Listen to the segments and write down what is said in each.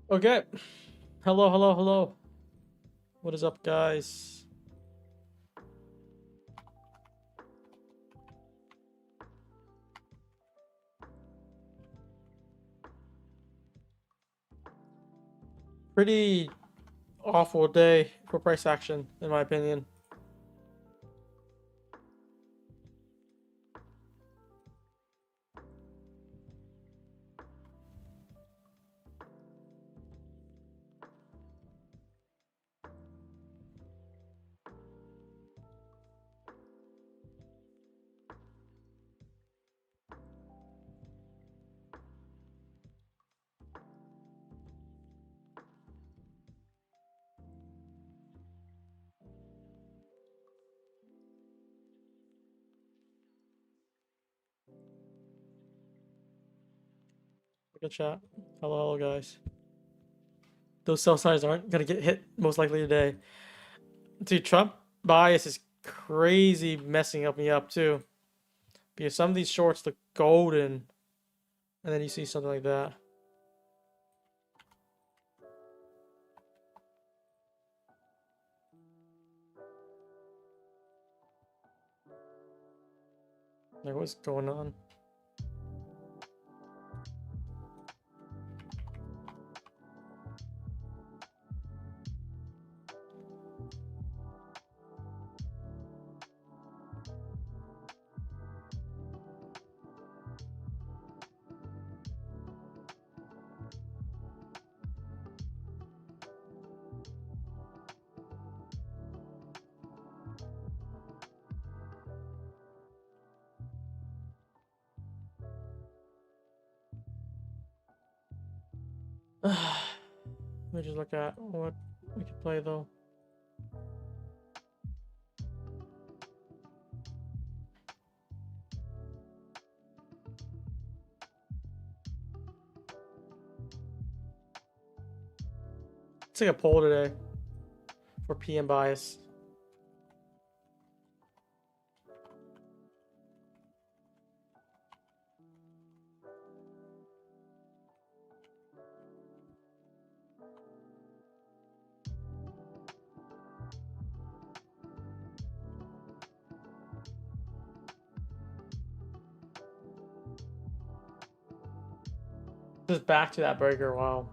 Okay. Hello, hello, hello. What is up, guys? Pretty awful day for price action, in my opinion. Good chat. Hello, hello, guys. Those sell sides aren't gonna get hit most likely today. Dude, Trump bias is crazy messing me up too. Because some of these shorts look golden, and then you see something like that. Like, what's going on? Let me just look at what we could play though. Let's take a poll today for PM bias. Just back to that breaker. Wow.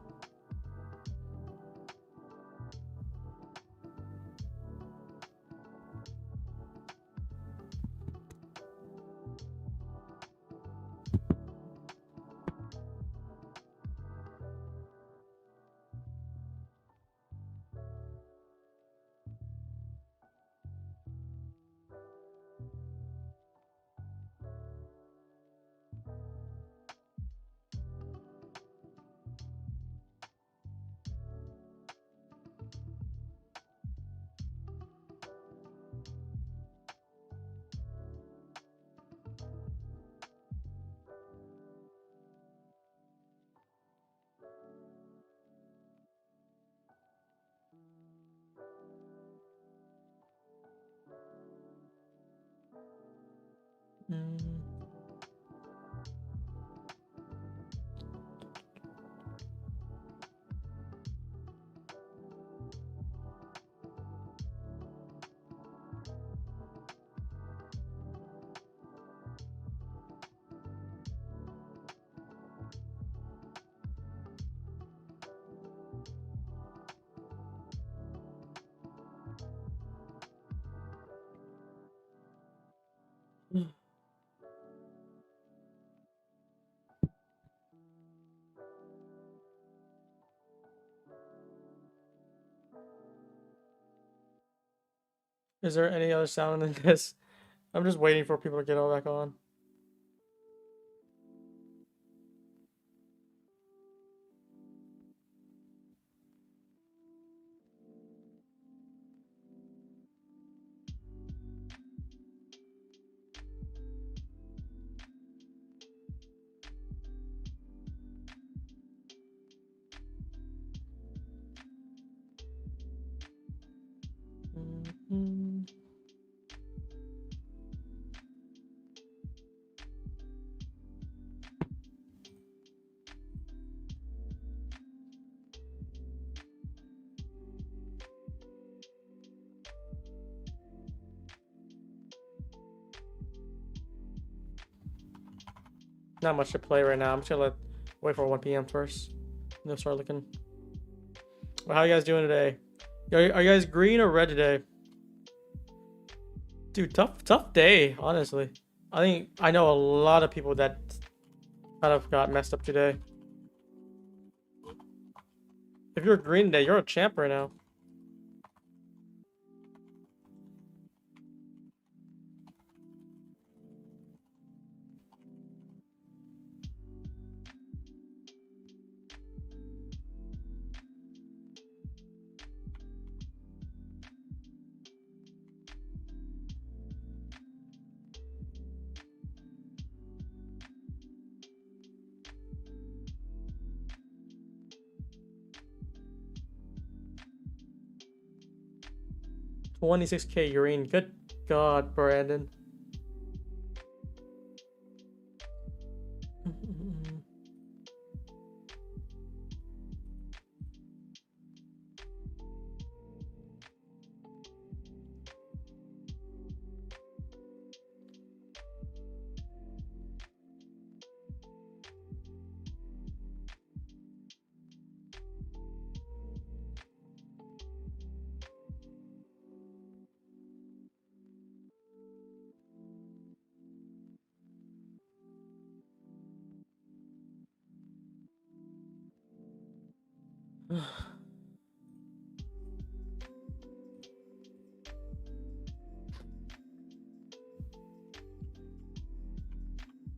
Is there any other sound than this? I'm just waiting for people to get all back on. not much to play right now. I'm just gonna wait for 1 p.m. first. And then start looking. Well, how you guys doing today? Are you guys green or red today? Dude, tough day, honestly. I know a lot of people that kind of got messed up today. If you're green today, you're a champ right now. $26K green. Good God, Brandon.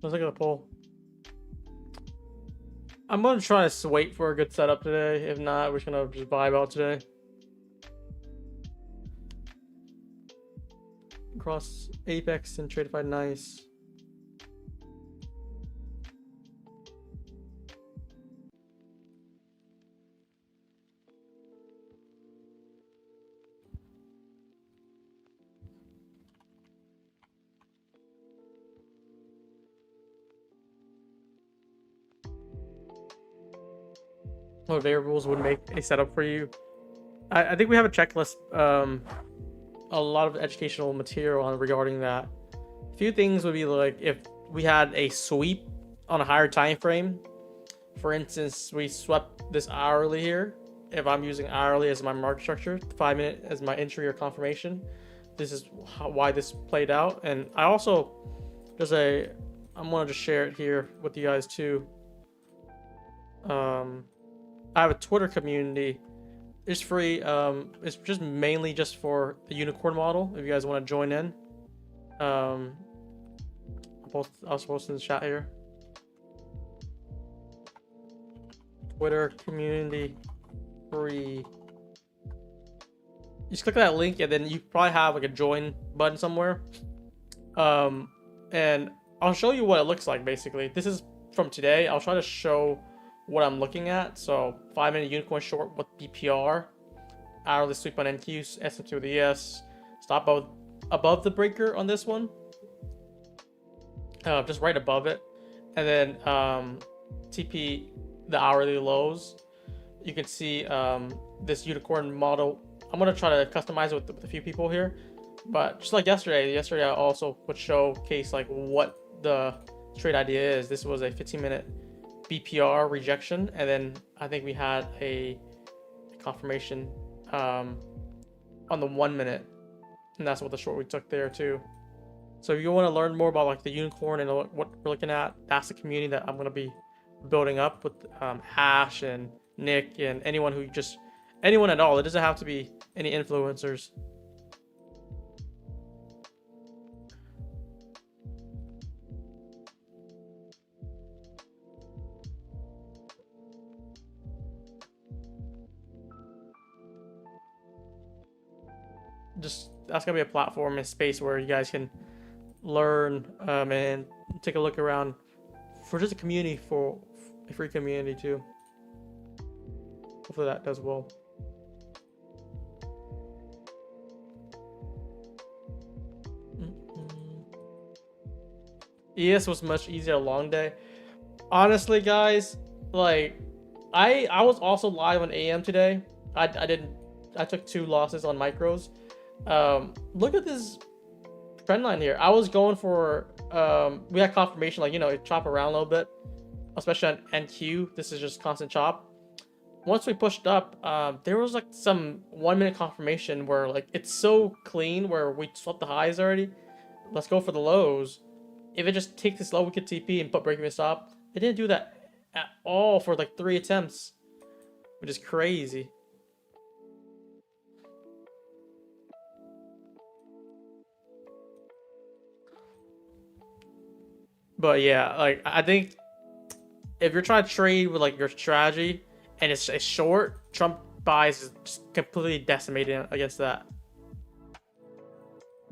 Let's look at the poll. I'm gonna try to wait for a good setup today. If not, we're just gonna just vibe out today. Cross Apex and Tradeify, nice. What variables would make a setup for you? I think we have a checklist, a lot of educational material on regarding that. A few things would be like if we had a sweep on a higher time frame. For instance, we swept this hourly here. If I'm using hourly as my market structure, 5 minute as my entry or confirmation, this is why this played out. And I also I'm gonna just share it here with you guys too. I have a Twitter community. It's free. It's just mainly just for the unicorn model. If you guys want to join in, I'll post in the chat here. Twitter community free. You just click that link, and then you probably have like a join button somewhere. And I'll show you what it looks like. Basically, this is from today. I'll try to show what I'm looking at. So 5 minute unicorn short with BPR, hourly sweep on NQs, SM2 with ES, stop above the breaker on this one, just right above it, and then TP the hourly lows. You can see this unicorn model. I'm gonna try to customize it with a few people here, but just like yesterday I also would showcase like what the trade idea is. This was a 15-minute BPR rejection, and then I think we had a confirmation on the 1 minute, and that's what the short we took there too. So if you want to learn more about like the unicorn and what we're looking at, that's the community that I'm going to be building up with Ash and Nick and anyone at all. It doesn't have to be any influencers. That's gonna be a platform and space where you guys can learn and take a look around for just a community, for a free community too. Hopefully that does well. ES was much easier, a long day. Honestly, guys, like I was also live on AM today. I took 2 losses on micros. Look at this trend line here. I was going for we had confirmation, like, you know, it chop around a little bit, especially on NQ. This is just constant chop. Once we pushed up, there was like some 1 minute confirmation where like it's so clean where we swept the highs already. Let's go for the lows. If it just takes this low, we could TP and put break even stop. It didn't do that at all for like 3 attempts, which is crazy. But yeah, like I think if you're trying to trade with like your strategy and it's a short, Trump buys is just completely decimated against that.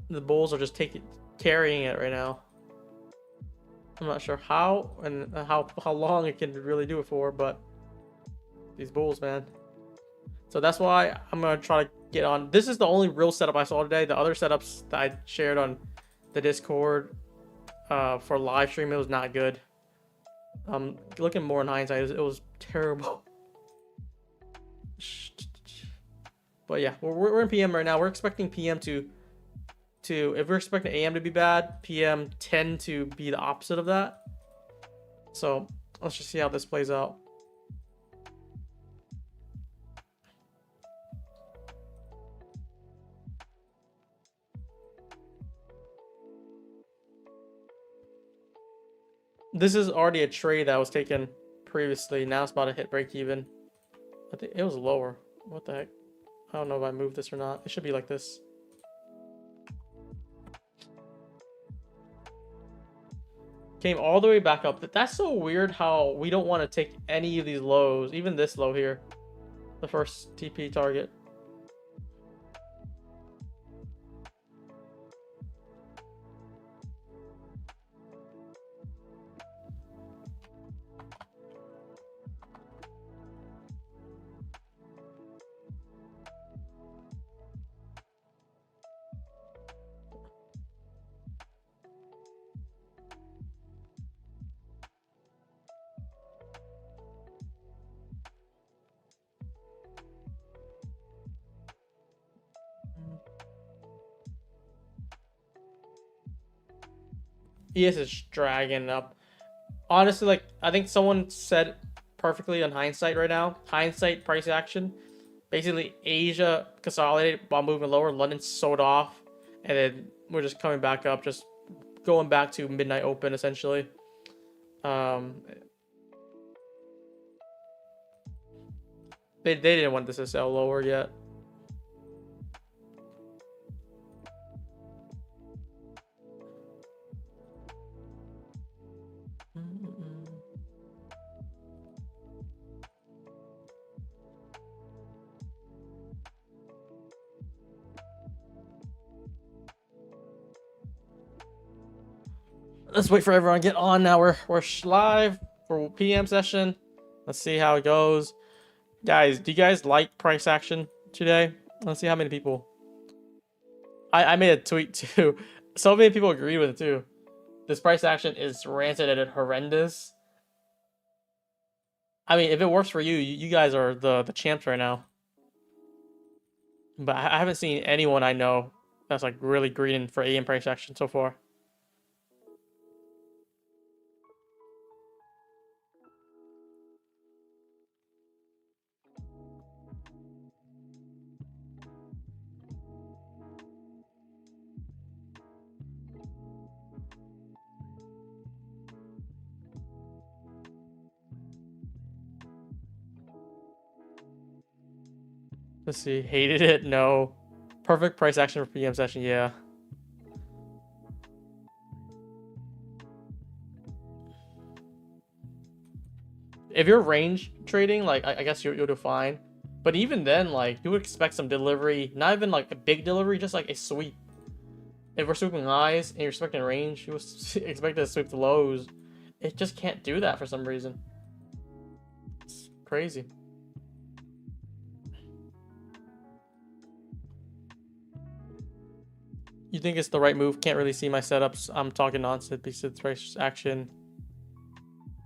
The bulls are just carrying it right now. I'm not sure how and how long it can really do it for, but these bulls, man. So that's why I'm gonna try to get on. This is the only real setup I saw today. The other setups that I shared on the Discord for live stream, it was not good. Looking more in hindsight, it was terrible. But yeah, we're in PM right now. We're expecting PM to if we're expecting AM to be bad, PM tend to be the opposite of that. So let's just see how this plays out. This is already a trade that was taken previously. Now it's about to hit break even. I think it was lower. What the heck? I don't know if I moved this or not. It should be like this. Came all the way back up. That's so weird how we don't want to take any of these lows, even this low here, the first TP target. ES is dragging up. Honestly, like I think someone said perfectly on hindsight right now. Hindsight price action. Basically, Asia consolidated while moving lower. London sold off, and then we're just coming back up, just going back to midnight open essentially. They didn't want this to sell lower yet. Let's wait for everyone to get on now. We're live for PM session. Let's see how it goes. Guys, do you guys like price action today? Let's see how many people. I made a tweet too. So many people agreed with it too. This price action is rancid and horrendous. I mean, if it works for you, you guys are the champs right now. But I haven't seen anyone I know that's like really green for AM price action so far. Let's see. Hated it? No. Perfect price action for PM session, yeah. If you're range trading, like I guess you'll do fine. But even then, like you would expect some delivery, not even like a big delivery, just like a sweep. If we're sweeping highs and you're expecting range, you would expect to sweep the lows. It just can't do that for some reason. It's crazy. You think it's the right move? Can't really see my setups. I'm talking nonsense because it's price action.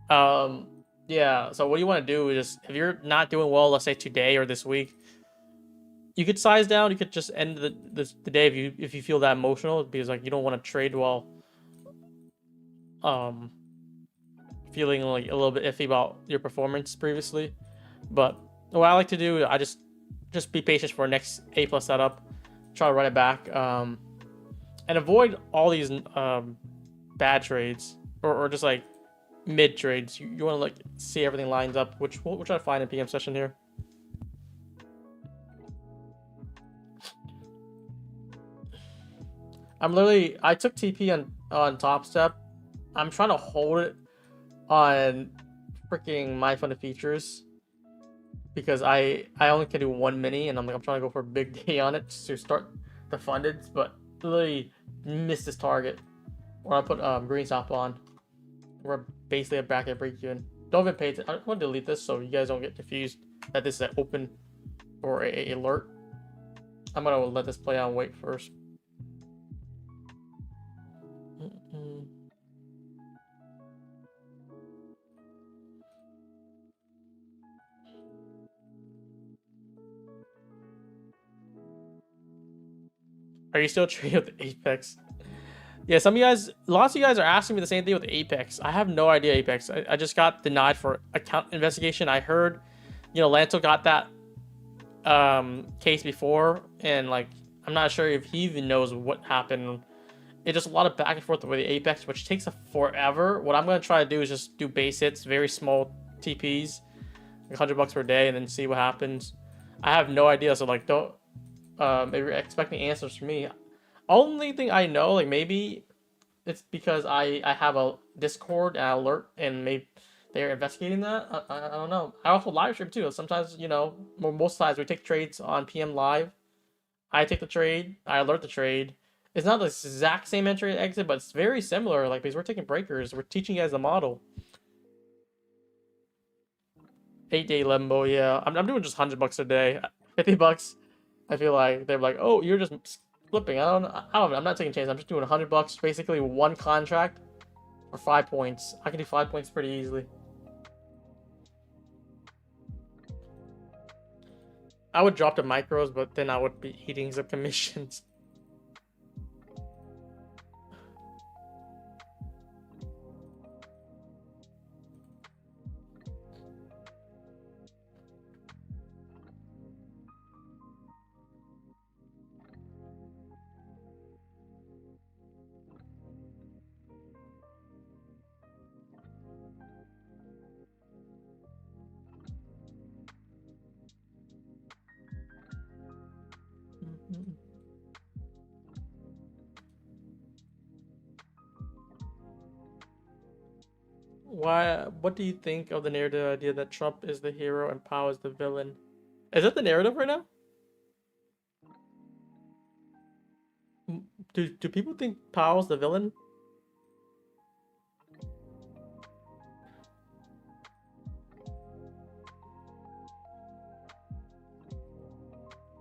Yeah. So what do you want to do is just, if you're not doing well, let's say today or this week, you could size down. You could just end the day if you feel that emotional, because like you don't want to trade while feeling like a little bit iffy about your performance previously. But what I like to do, I just be patient for next A+ setup, try to run it back, and avoid all these bad trades or just like mid trades. You want to like see everything lines up, which we'll try to find in PM session here. I took TP on Top Step. I'm trying to hold it on freaking My Funded Features because I only can do one mini, and I'm trying to go for a big day on it to start the funded, but literally missed this target. Or I put green stop on. We're basically back at break even. Don't even pay attention. I want to delete this so you guys don't get confused that this is an open or a alert. I'm gonna let this play out and wait first. Are you still trading with Apex? Yeah, lots of you guys are asking me the same thing with Apex. I have no idea Apex. I just got denied for account investigation. I heard, Lanto got that case before, and like I'm not sure if he even knows what happened. It's just a lot of back and forth with the Apex, which takes forever. What I'm gonna try to do is just do base hits, very small TPs, like $100 per day, and then see what happens. I have no idea, so like don't if you're expecting answers from me. Only thing I know, like maybe it's because I have a Discord and alert, and maybe they're investigating that. I don't know. I also live stream too. Sometimes most times we take trades on PM live. I take the trade. I alert the trade. It's not the exact same entry and exit, but it's very similar. Like because we're taking breakers, we're teaching you guys the model. 8-day limbo, yeah. I'm doing just $100 a day, $50. I feel like they're like, oh, you're just flipping. I don't know. I'm not taking chances. I'm just doing $100, basically one contract for 5 points. I can do 5 points pretty easily. I would drop the micros, but then I would be eating some commissions. What do you think of the narrative idea that Trump is the hero and Powell is the villain? Is that the narrative right now? Do people think Powell's the villain?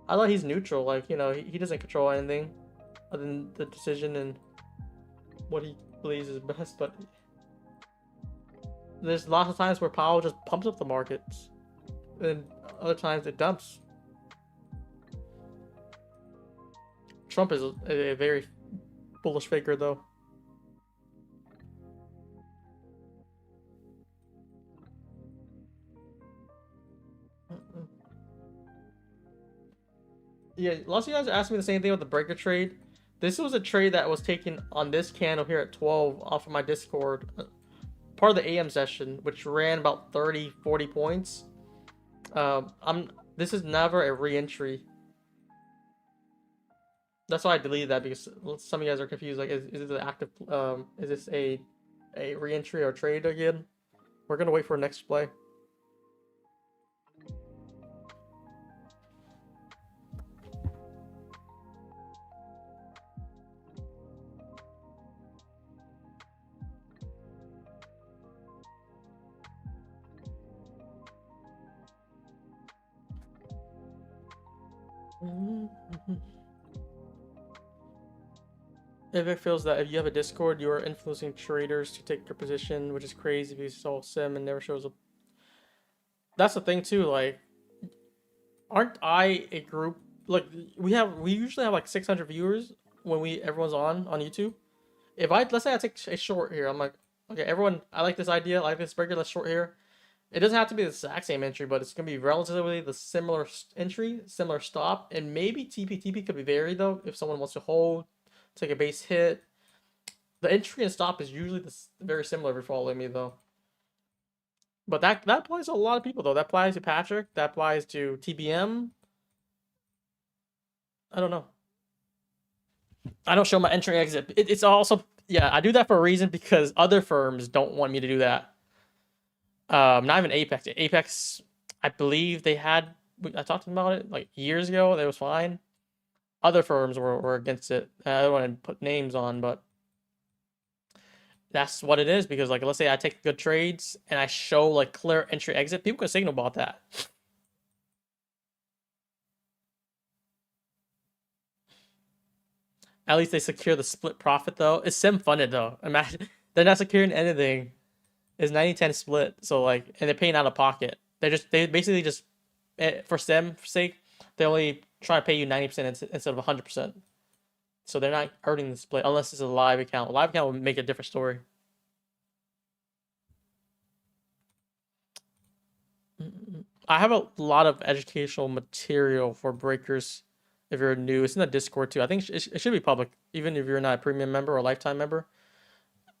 I thought he's neutral, like, he doesn't control anything other than the decision and what he believes is best, but there's lots of times where Powell just pumps up the markets, and other times it dumps. Trump is a very bullish figure, though. Yeah, lots of you guys are asking me the same thing with the breaker trade. This was a trade that was taken on this candle here at 12 off of my Discord, part of the AM session, which ran about 30-40 points. This is never a re-entry. That's why I deleted that, because some of you guys are confused. Like, is this an active? Is this a re-entry or trade again? We're gonna wait for next play. Vivek feels that if you have a Discord, you are influencing traders to take their position, which is crazy if you saw sim and never shows up. That's the thing too, like, aren't I a group? Like, we usually have like 600 viewers when everyone's on YouTube. If let's say I take a short here, I'm like, Okay, everyone, I like this idea. I like this breaker. Let's short here. It doesn't have to be the exact same entry, but it's gonna be relatively the similar entry, similar stop, and maybe TP could be varied though if someone wants to hold, take a base hit. The entry and stop is usually very similar if you're following me though. But that applies to a lot of people though. That applies to Patrick. That applies to TBM. I don't know. I don't show my entry exit. It's also, yeah, I do that for a reason because other firms don't want me to do that. Not even Apex. Apex, I believe they had. I talked to them about it like years ago. That was fine. Other firms were against it. I don't want to put names on, but that's what it is. Because like, let's say I take good trades and I show like clear entry exit, people can signal about that. At least they secure the split profit though. It's sim funded though. Imagine they're not securing anything. It's 90-10 split. So like, and they're paying out of pocket. They basically just for sim sake, they only try to pay you 90% instead of 100%. So they're not hurting the split unless it's a live account. A live account would make a different story. I have a lot of educational material for breakers. If you're new, it's in the Discord too. I think it should be public, even if you're not a premium member or a lifetime member.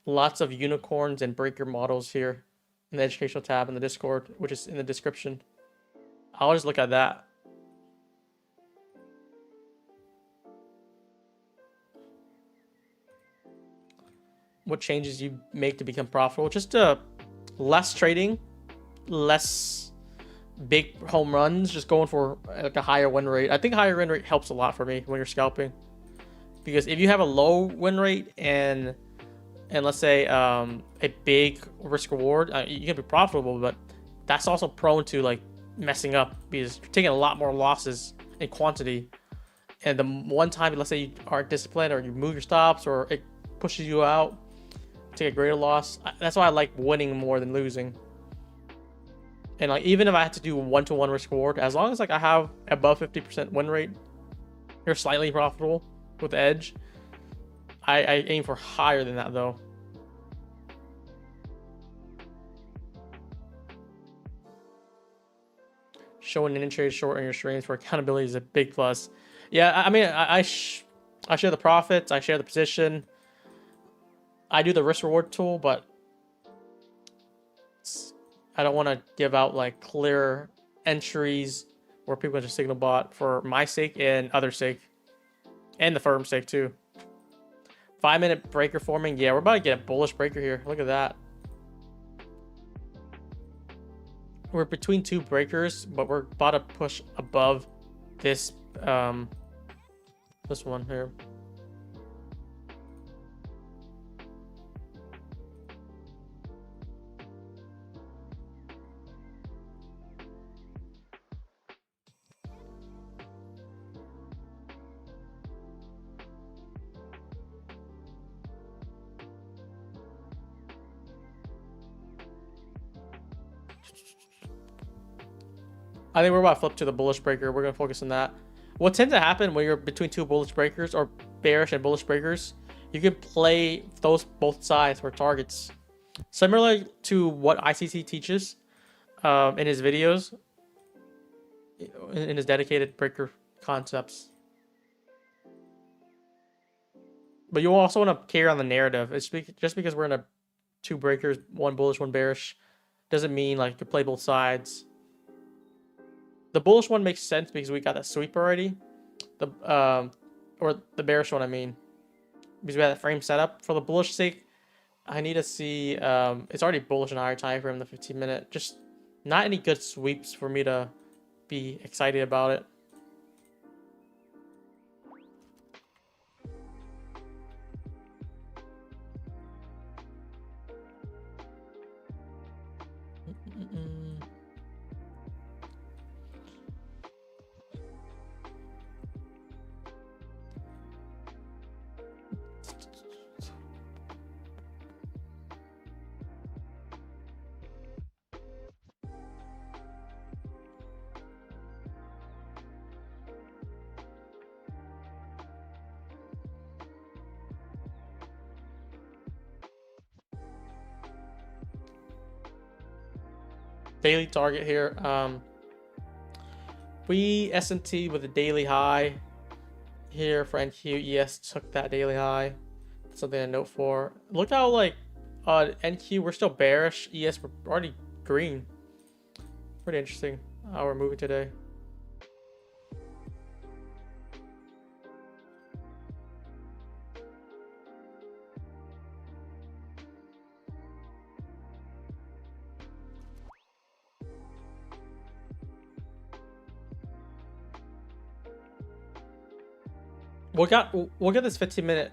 Lots of unicorns and breaker models here in the educational tab in the Discord, which is in the description. I'll just look at that. What changes you make to become profitable? Just less trading, less big home runs, just going for like a higher win rate. I think higher win rate helps a lot for me when you're scalping, because if you have a low win rate and let's say a big risk reward, you can be profitable, but that's also prone to like messing up because you're taking a lot more losses in quantity. And the one time, let's say you aren't disciplined or you move your stops or it pushes you out, take a greater loss. That's why I like winning more than losing. And like, even if I had to do one-to-one risk reward, as long as like I have above 50% win rate, you're slightly profitable with edge. I aim for higher than that though. Showing an intraday short in your streams for accountability is a big plus. Yeah, I mean, I share the profits, I share the position, I do the risk reward tool, but I don't want to give out like clear entries where people just signal bot for my sake and other sake, and the firm's sake too. 5-minute breaker forming. Yeah, we're about to get a bullish breaker here. Look at that. We're between two breakers, but we're about to push above this this one here. I think we're about to flip to the bullish breaker. We're going to focus on that. What tends to happen when you're between two bullish breakers or bearish and bullish breakers, you can play those both sides for targets. Similar to what ICC teaches in his videos, in his dedicated breaker concepts. But you also want to carry on the narrative. It's just because we're in a two breakers, one bullish, one bearish, doesn't mean like you can play both sides. The bullish one makes sense because we got that sweep already. Or the bearish one, I mean, because we had that frame set up. For the bullish sake, I need to see. It's already bullish in higher time frame, the 15-minute. Just not any good sweeps for me to be excited about it. daily target here. We S&T with a daily high here for NQ. ES took that daily high. That's something to note for. Look how like NQ we're still bearish. ES we're already green. Pretty interesting how we're moving today. We'll get this 15-minute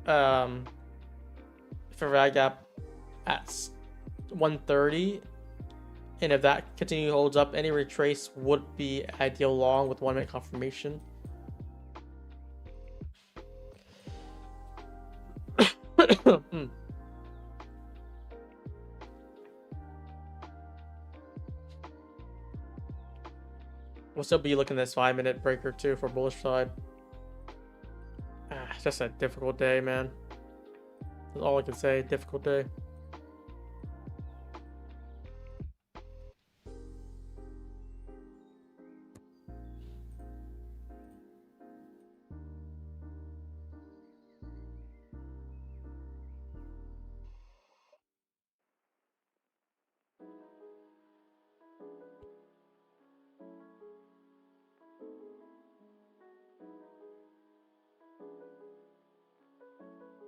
for rag gap at 130, and if that continue holds up, any retrace would be ideal long with 1 minute confirmation. We'll still be looking at this 5-minute breaker too for bullish side. It's just a difficult day, man. That's all I can say. Difficult day.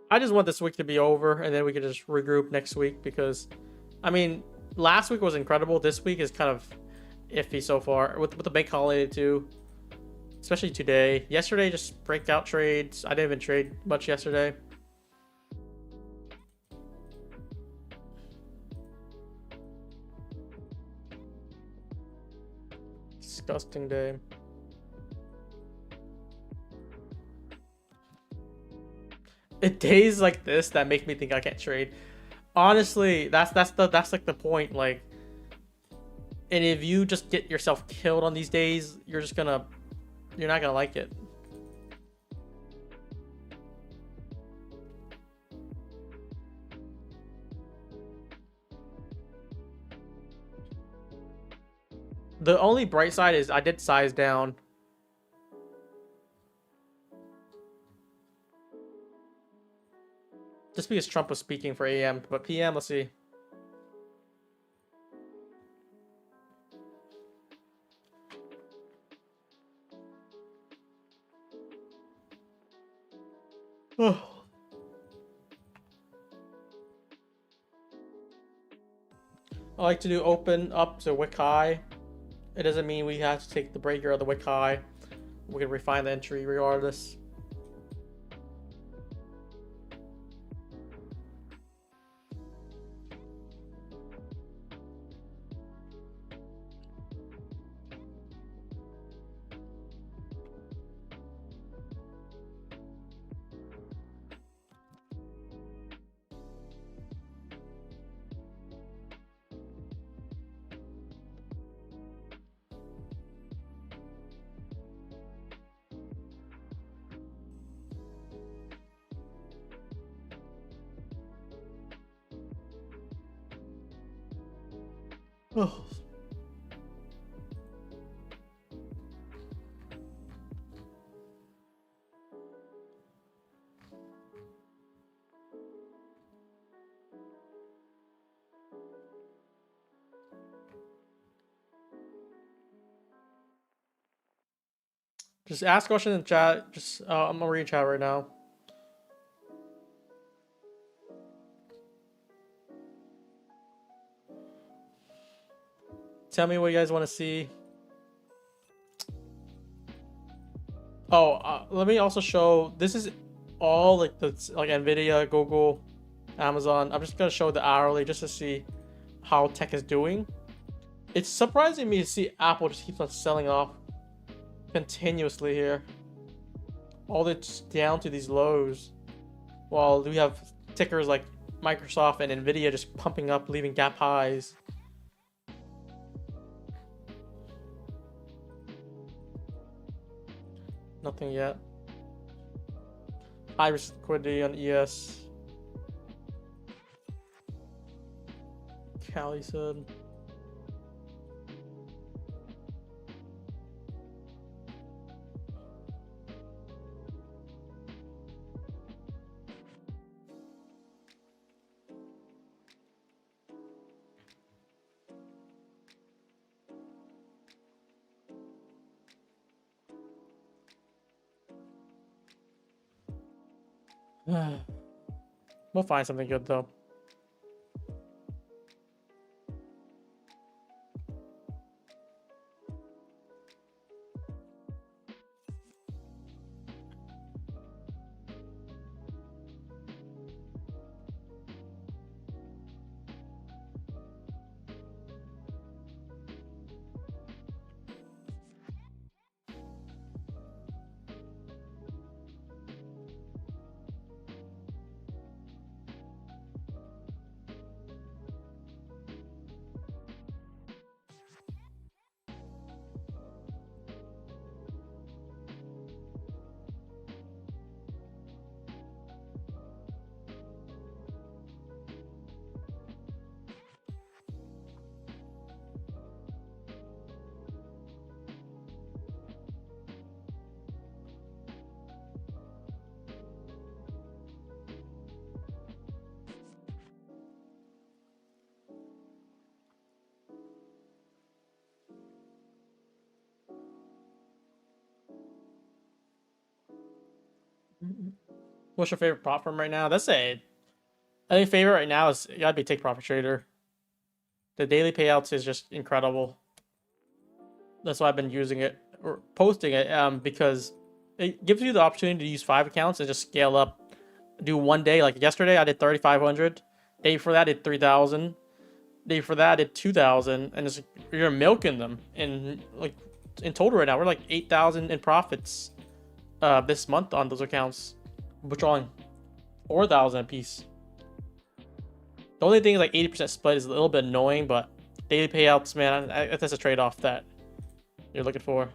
I just want this week to be over, and then we can just regroup next week, because, I mean, last week was incredible. This week is kind of iffy so far with the bank holiday too, especially today. Yesterday, just breakout trades. I didn't even trade much yesterday. Disgusting day. Days like this that make me think I can't trade. Honestly, that's like the point. Like, and if you just get yourself killed on these days, you're not gonna like it. The only bright side is I did size down. Just because Trump was speaking for AM, but PM, let's see. Oh. I like to do open up to wick high. It doesn't mean we have to take the breaker of the wick high. We can refine the entry regardless. Oh. Just ask questions in chat. Just I'm gonna read chat right now. Tell me what you guys want to see. Oh, let me also show. This is all like Nvidia, Google, Amazon. I'm just gonna show the hourly just to see how tech is doing. It's surprising me to see Apple just keeps on selling off continuously here. All that's down to these lows, while we have tickers like Microsoft and Nvidia just pumping up, leaving gap highs. Nothing yet. High risk liquidity on ES. Callie said. We'll find something good though. What's your favorite prop firm right now? That's a. I think favorite right now is gotta be Take Profit Trader. The daily payouts is just incredible. That's why I've been using it or posting it because it gives you the opportunity to use 5 accounts and just scale up. Do one day, like yesterday I did 3,500. Day before that I did 3,000. Day before that I did 2,000, and it's, you're milking them. And like in total right now we're like 8,000 in profits this month on those accounts, withdrawing 4,000 a piece. The only thing is like 80% split is a little bit annoying, but daily payouts, man, that's a trade-off that you're looking for.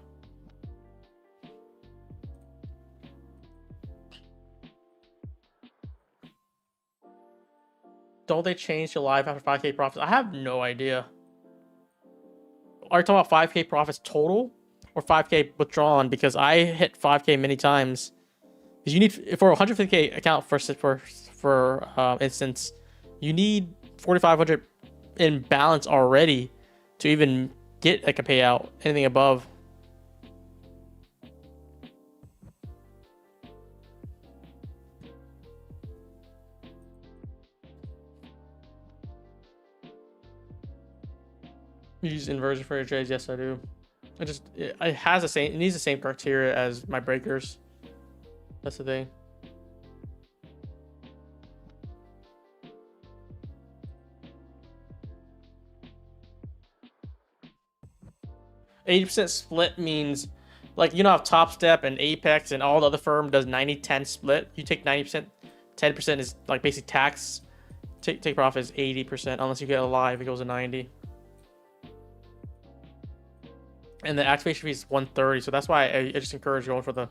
Don't they change to live after 5K profits? I have no idea. Are you talking about 5K profits total or 5K withdrawn? Because I hit 5K many times. Because you need, for a 150K account for instance, you need 4,500 in balance already to even get like a payout. Anything above. You use inversion for your trades? Yes, I do. It has the same. It needs the same criteria as my breakers. That's the thing. %80 split means, like, you know how Top Step and Apex and all the other firm does 90-10 split. You take 90%, 10% is like basic tax. Take profit is 80% unless you get a live. It goes to 90. And the activation fee is 130, so that's why I just encourage going for the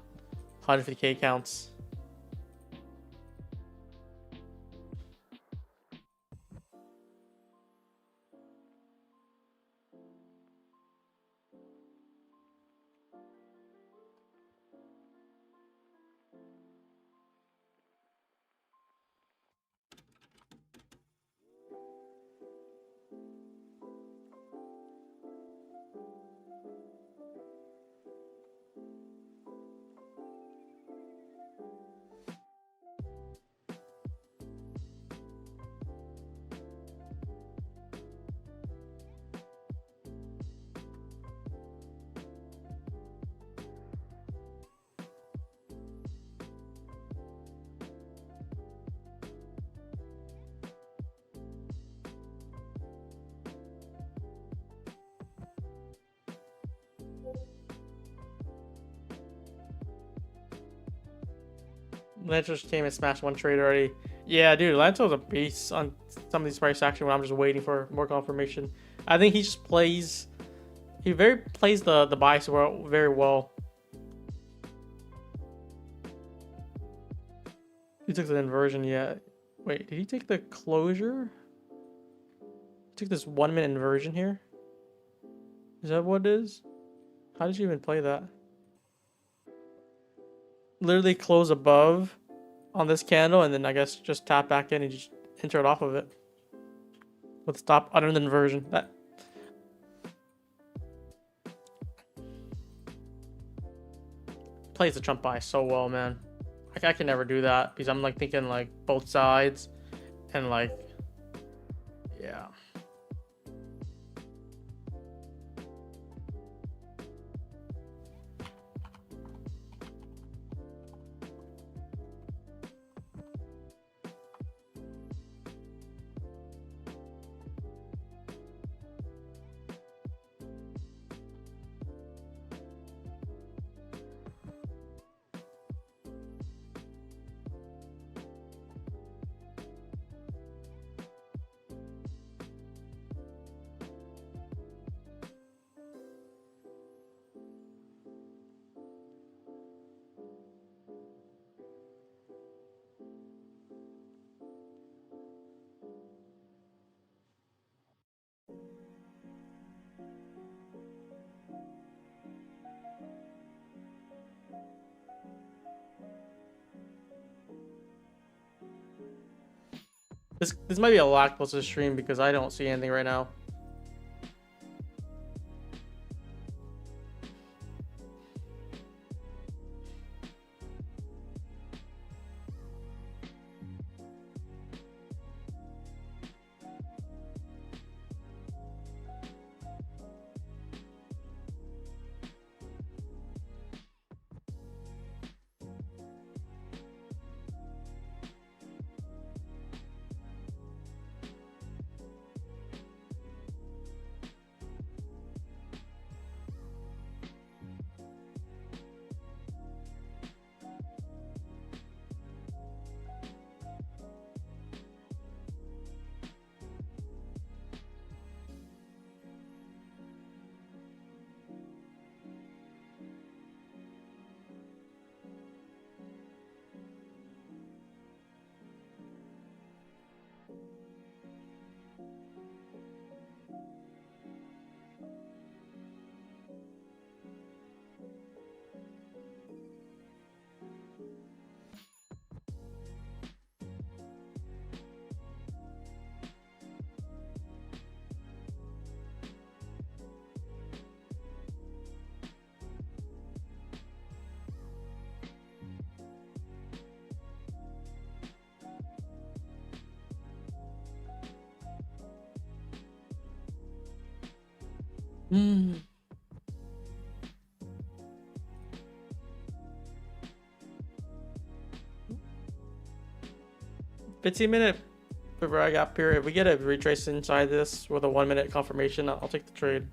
150K accounts. Lantos came and smashed one trade already. Yeah, dude, Lanto's a beast on some of these price action when I'm just waiting for more confirmation. I think he just plays. He plays the bias very well. He took the inversion, yeah. Wait, did he take the closure? He took this 1 minute inversion here. Is that what it is? How did you even play that? Literally close above on this candle, and then I guess just tap back in and just enter it off of it with stop under the inversion. That plays the Trump bias so well, man. I can never do that because I'm like thinking like both sides and like, yeah. This might be a lackluster stream because I don't see anything right now. Hmm. 15-minute I got period. If we get a retrace inside this with a 1-minute confirmation, I'll take the trade.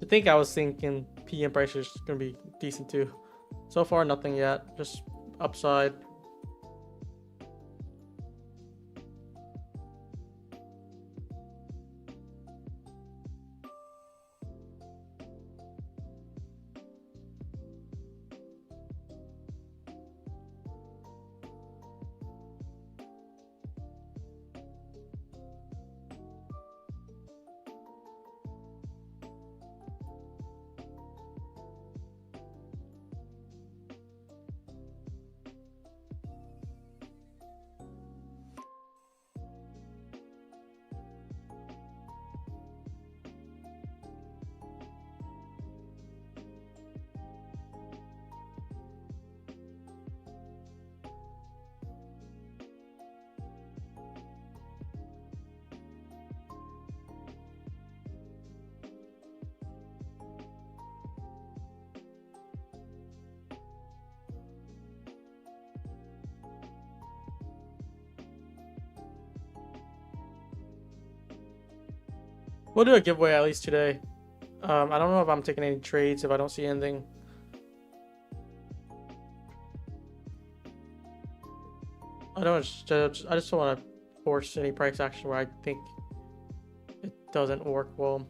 I think I was thinking PM price is gonna be decent too. So far, nothing yet. Just upside. We'll do a giveaway at least today. I don't know if I'm taking any trades if I don't see anything. I just don't want to force any price action where I think it doesn't work well.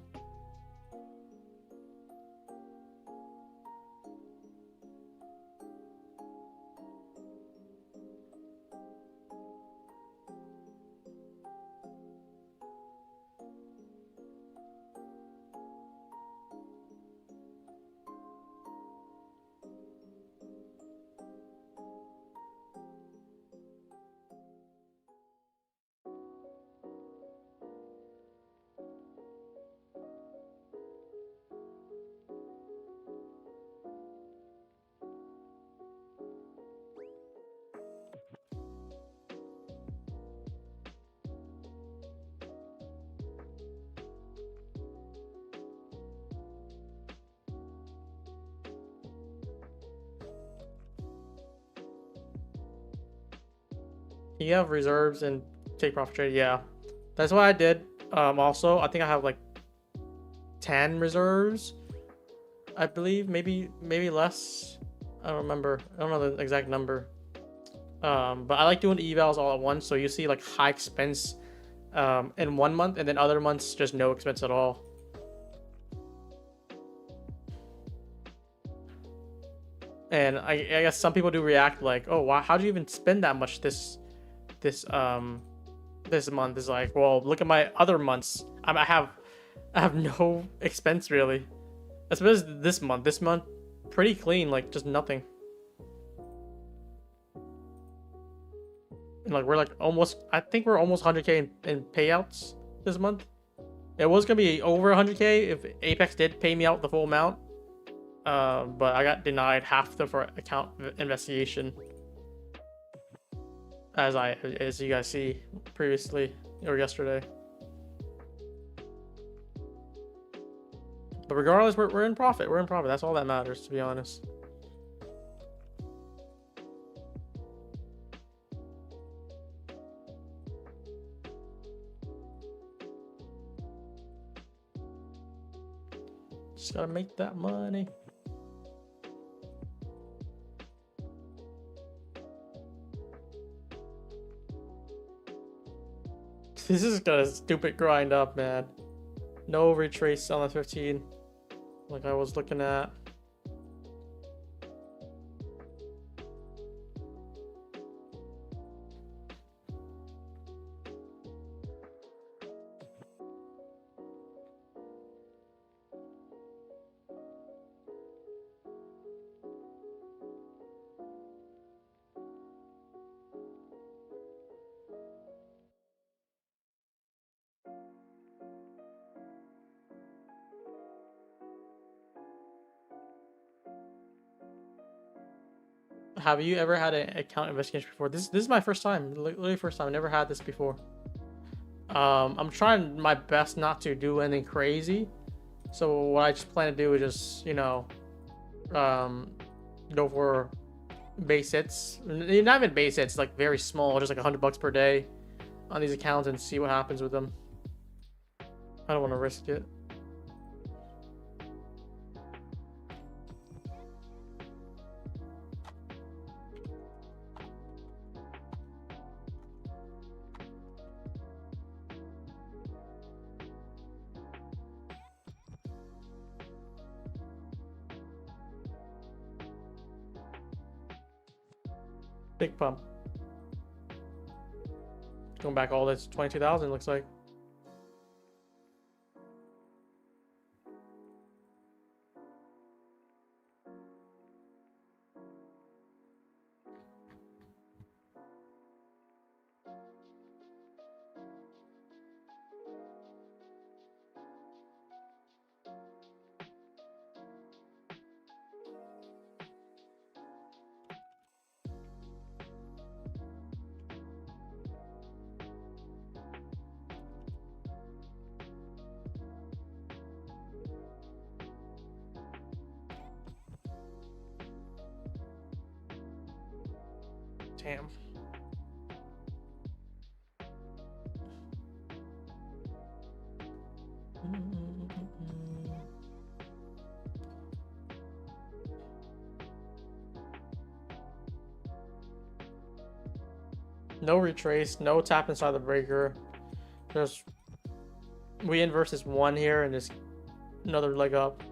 You have reserves and take profit trade. Yeah, that's what I did. Also, I think I have like 10 reserves, I believe. Maybe less. I don't remember. I don't know the exact number. But I like doing evals all at once, so you see like high expense in 1 month, and then other months just no expense at all. And I guess some people do react like, oh, wow, how'd you even spend that much this month? Is like, well, look at my other months. I have no expense really. Especially this month pretty clean, like just nothing. And like we're like almost, I think we're almost 100k in payouts this month. It was gonna be over 100k if Apex did pay me out the full amount, but I got denied half the for account investigation, as you guys see previously or yesterday. But regardless, we're in profit. We're in profit. That's all that matters, to be honest. Just gotta make that money. This is gonna stupid grind up, man. No retrace on the 15, like I was looking at. Have you ever had an account investigation before? This is my first time, literally first time. I never had this before. I'm trying my best not to do anything crazy. So what I just plan to do is just, you know, go for base hits. Not even base hits, like very small, just like $100 per day on these accounts and see what happens with them. I don't want to risk it. Big pump. Going back all this 22,000 looks like. Damn. No retrace, no tap inside the breaker. There's we in versus 1 here and just another leg up.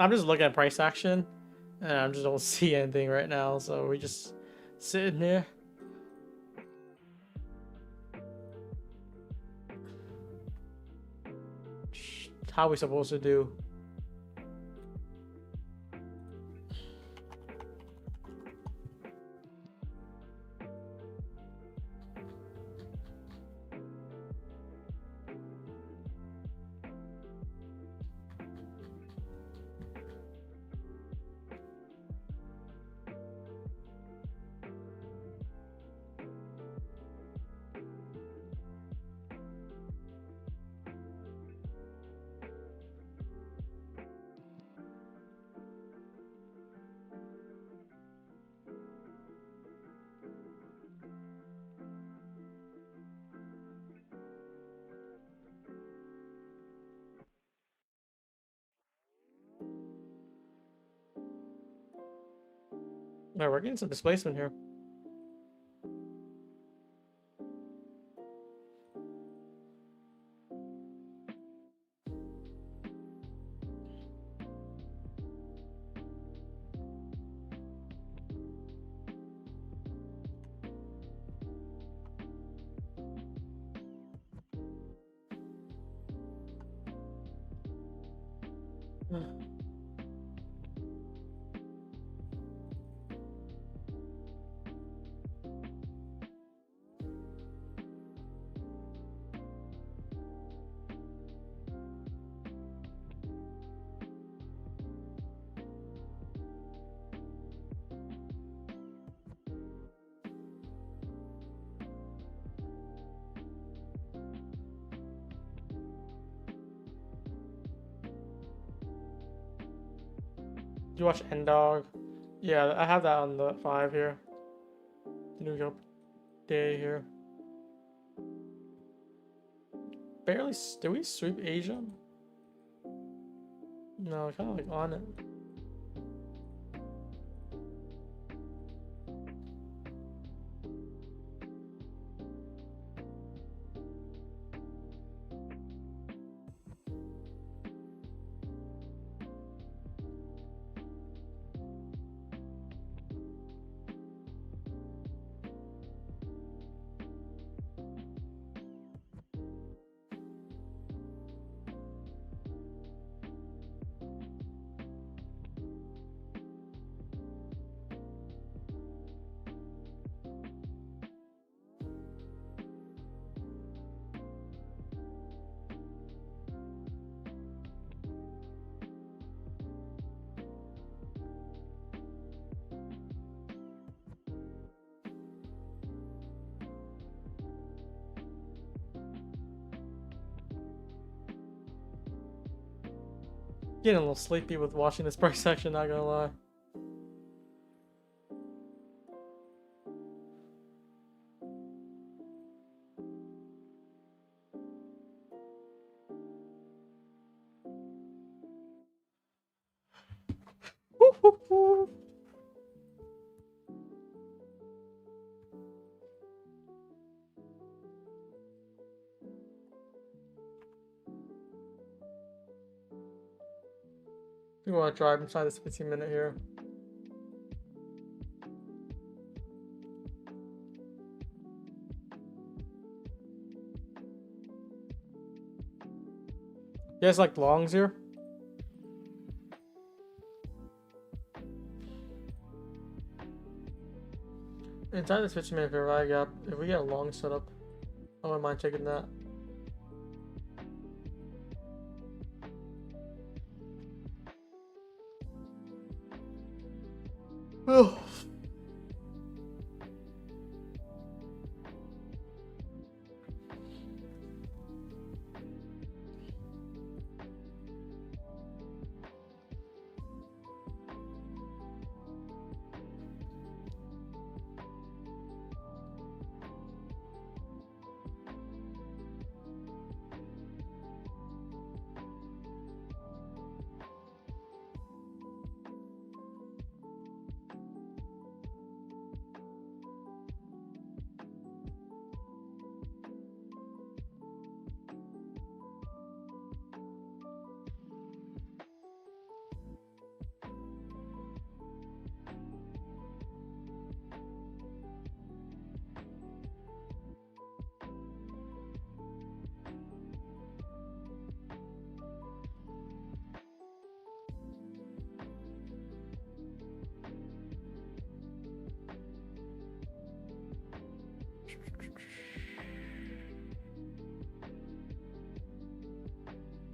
I'm just looking at price action, and I just don't see anything right now. So we just sitting here. How are we supposed to do? Yeah, we're getting some displacement here. You watch N Dog? Yeah, I have that on the 5 here. New York day here. Barely. Did we sweep Asia? No, kind of like on it. Getting a little sleepy with watching this price action, not gonna lie. We want to drive inside this 15-minute here. You guys like longs here? Inside this 15-minute fair value gap, if we get a long setup, I wouldn't mind taking that. Oh.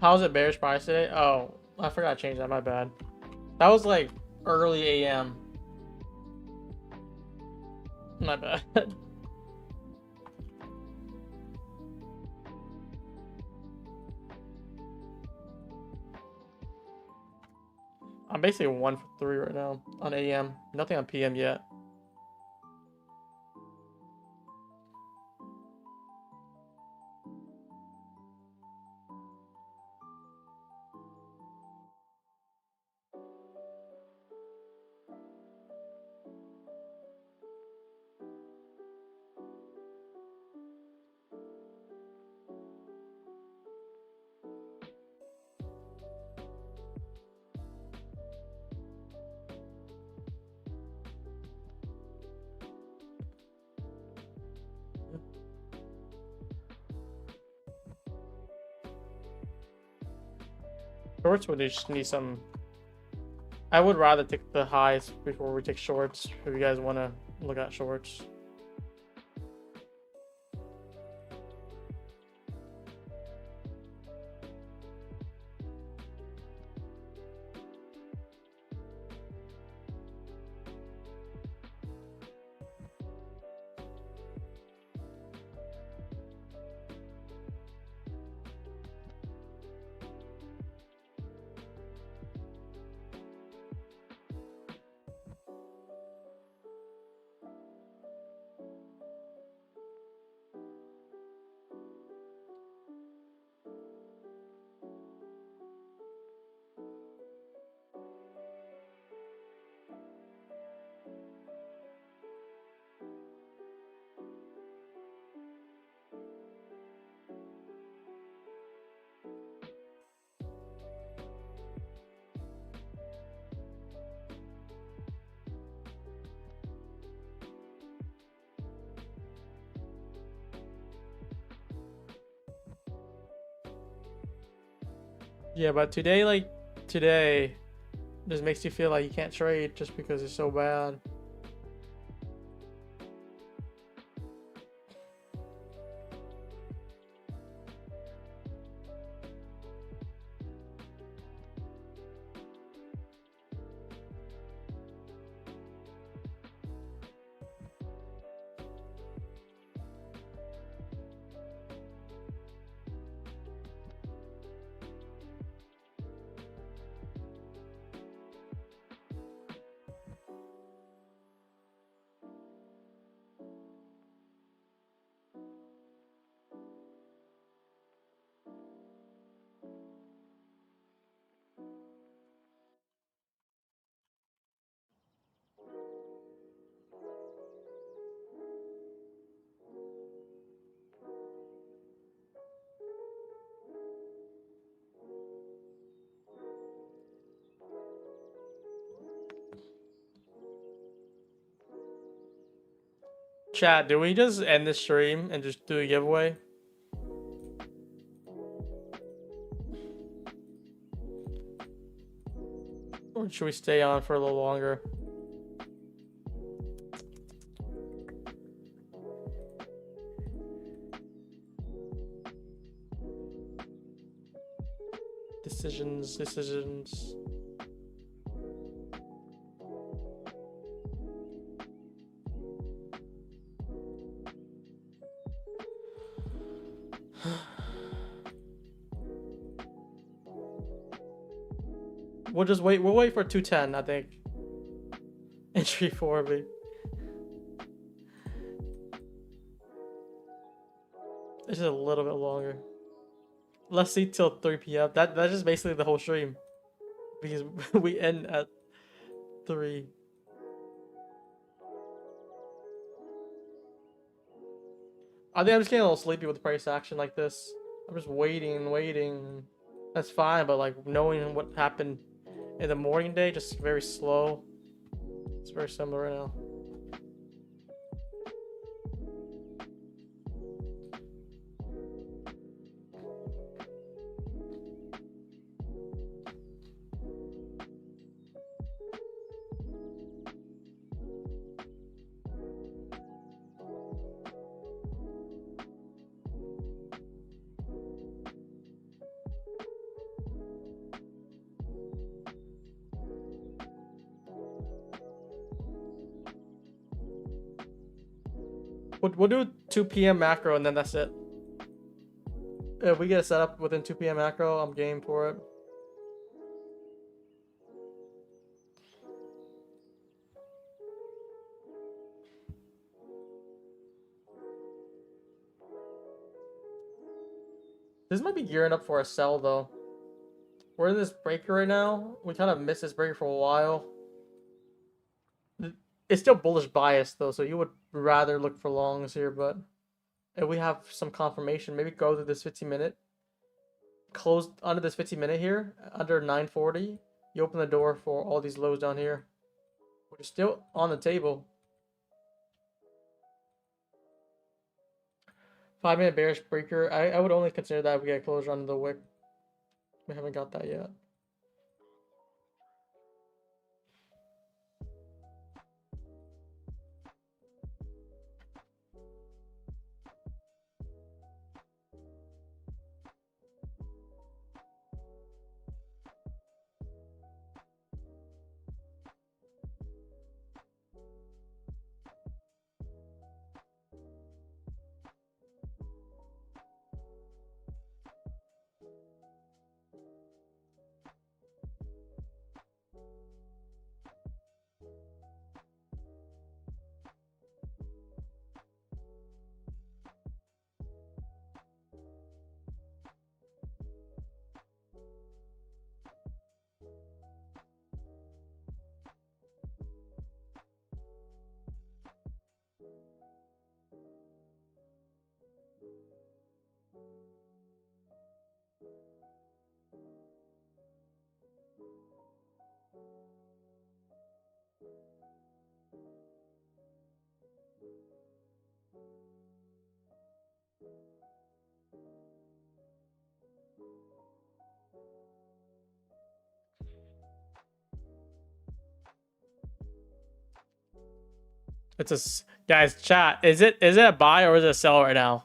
How's it bearish price today? Oh, I forgot to change that. My bad. That was like early AM. My bad. I'm basically 1 for 3 right now on AM. Nothing on PM yet. Shorts would just need some. I would rather take the highs before we take shorts if you guys want to look at shorts. Yeah, but today just makes you feel like you can't trade just because it's so bad. Chat, do we just end the stream and just do a giveaway? Or should we stay on for a little longer? Decisions. We'll just wait. We'll wait for 210, I think. Entry 4B. It's just a little bit longer. Let's see till 3 p.m. That's just basically the whole stream. Because we end at 3. I think I'm just getting a little sleepy with price action like this. I'm just waiting. That's fine, but like knowing what happened in the morning day, just very slow. It's very similar right now. We'll do 2 p.m. macro and then that's it. If we get it set up within 2 p.m. macro, I'm game for it. This might be gearing up for a sell though. We're in this breaker right now. We kind of missed this breaker for a while. It's still bullish bias though, so you would rather look for longs here, but if we have some confirmation, maybe go to this 15-minute, close under this 15-minute here, under 940, you open the door for all these lows down here, which is still on the table. 5-minute bearish breaker, I would only consider that if we get closure under the wick. We haven't got that yet. It's a guys chat. Is it a buy or is it a sell right now?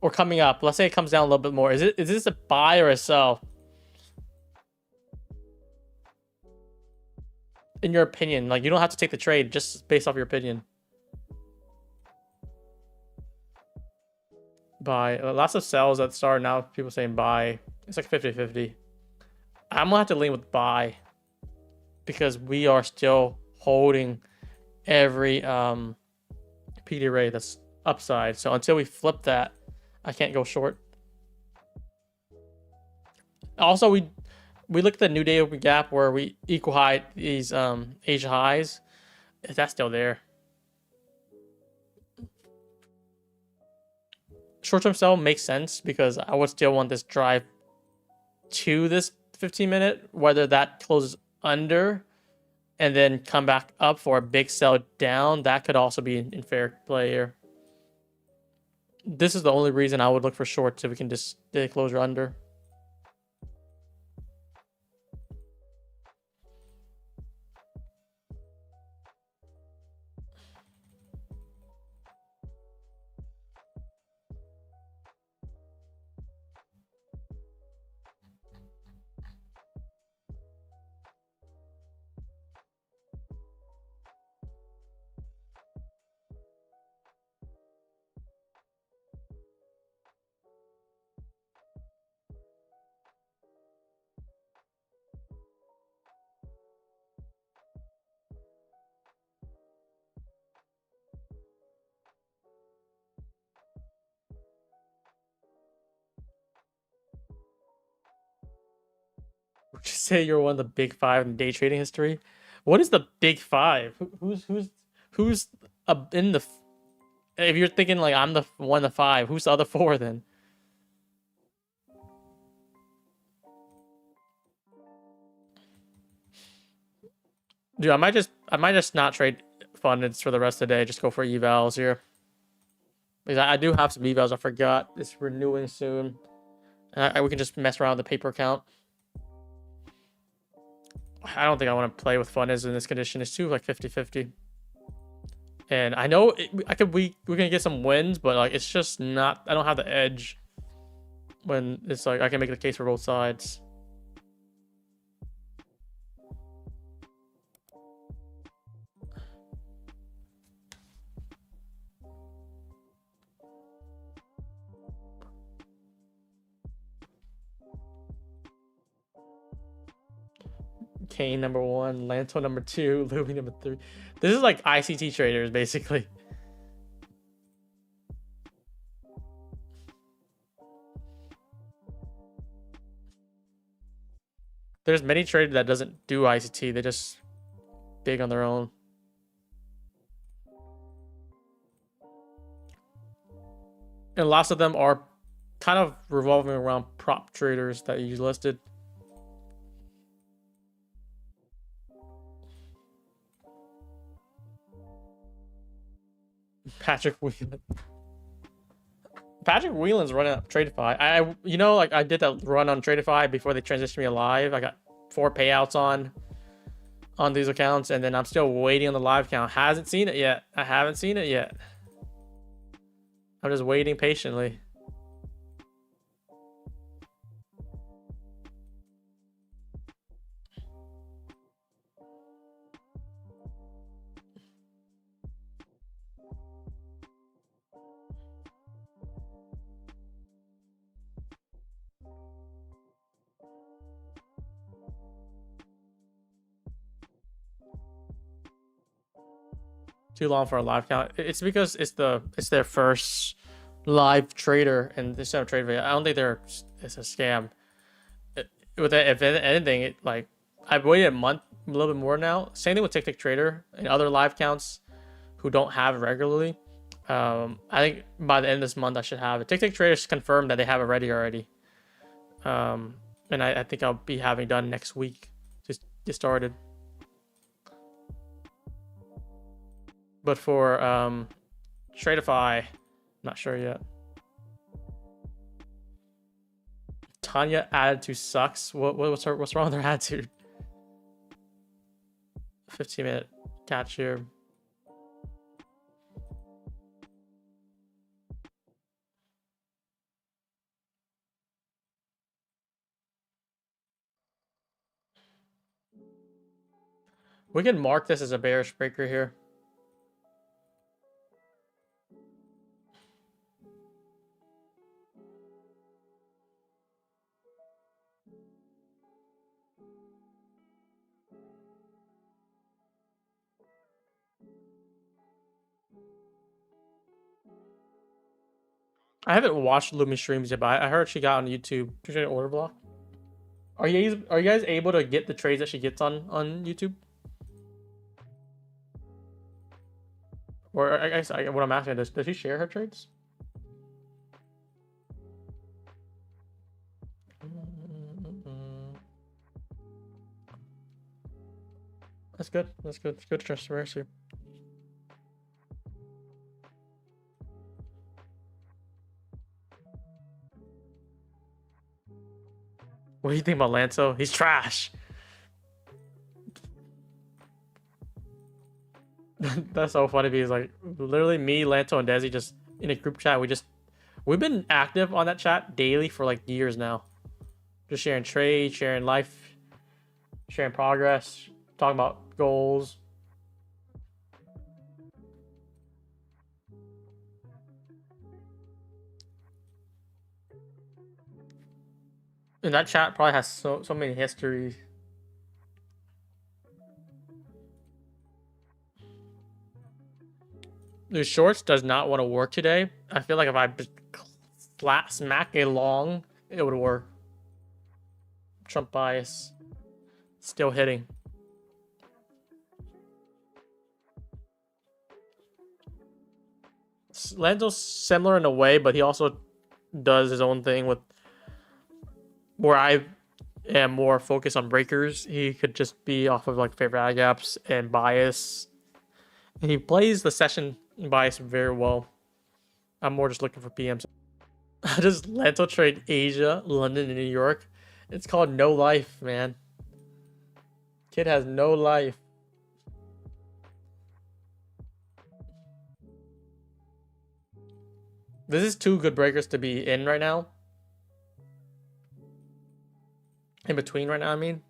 Or coming up? Let's say it comes down a little bit more. Is this a buy or a sell? In your opinion, like you don't have to take the trade, just based off your opinion. Buy. Lots of sells at the start. Now people saying buy. It's like 50-50. I'm gonna have to lean with buy because we are still holding every PD rate that's upside. So until we flip that, I can't go short. Also, we look at the new day open gap where we equal high these Asia highs. That's still there. Short-term sell makes sense because I would still want this drive to this 15-minute, whether that closes under and then come back up for a big sell down, that could also be in fair play here. This is the only reason I would look for shorts if we can just stay closure under. Would you say you're one of the big five in day trading history? What is the big five? Who's in the? If you're thinking like I'm the one of the five, who's the other four then? Dude, I might just not trade fundeds for the rest of the day. Just go for evals here. Because I do have some evals. I forgot it's renewing soon. We can just mess around with the paper account. I don't think I want to play with fundeds in this condition. It's too like 50-50. And I know we're gonna get some wins, but like it's just not. I don't have the edge when it's like I can make the case for both sides. Kane number 1, Lanto number 2, Louis number 3. This is like ICT traders basically. There's many traders that doesn't do ICT. They just big on their own. And lots of them are kind of revolving around prop traders that you listed. Patrick Whelan. Patrick Whelan's running up Tradeify. I did that run on Tradeify before they transitioned me to live. I got 4 payouts on these accounts, and then I'm still waiting on the live count. Hasn't seen it yet. I haven't seen it yet. I'm just waiting patiently. Too long for a live count. It's because it's their first live trader, and this time trade video. I don't think it's a scam. With that, if anything, like I've waited a month, a little bit more now. Same thing with Tick Trader and other live counts who don't have it regularly. I think by the end of this month I should have it. Tick Traders confirmed that they have it ready already. And I think I'll be having done next week. Just get started. But for Tradeify, I'm not sure yet. Tanya attitude sucks. What's wrong with her attitude? 15-minute catch here. We can mark this as a bearish breaker here. I haven't watched Lumi streams yet, but I heard she got on YouTube. She an order block. Are you guys able to get the trades that she gets on YouTube? Or I guess what I'm asking is, does she share her trades? That's good. That's good. Good transparency. What do you think about Lanto? He's trash. That's so funny because like literally me, Lanto, and Desi just in a group chat. We've been active on that chat daily for like years now. Just sharing trades, sharing life, sharing progress, talking about goals. And that chat probably has so many histories. The shorts does not want to work today. I feel like if I flat smack a long, it would work. Trump bias. Still hitting. Lanzo's similar in a way, but he also does his own thing with where I am more focused on breakers. He could just be off of like favorite eye gaps and bias. And he plays the session bias very well. I'm more just looking for PMs. I just Lanto trade Asia, London, and New York. It's called no life, man. Kid has no life. This is two good breakers to be in right now. In between right now, I mean.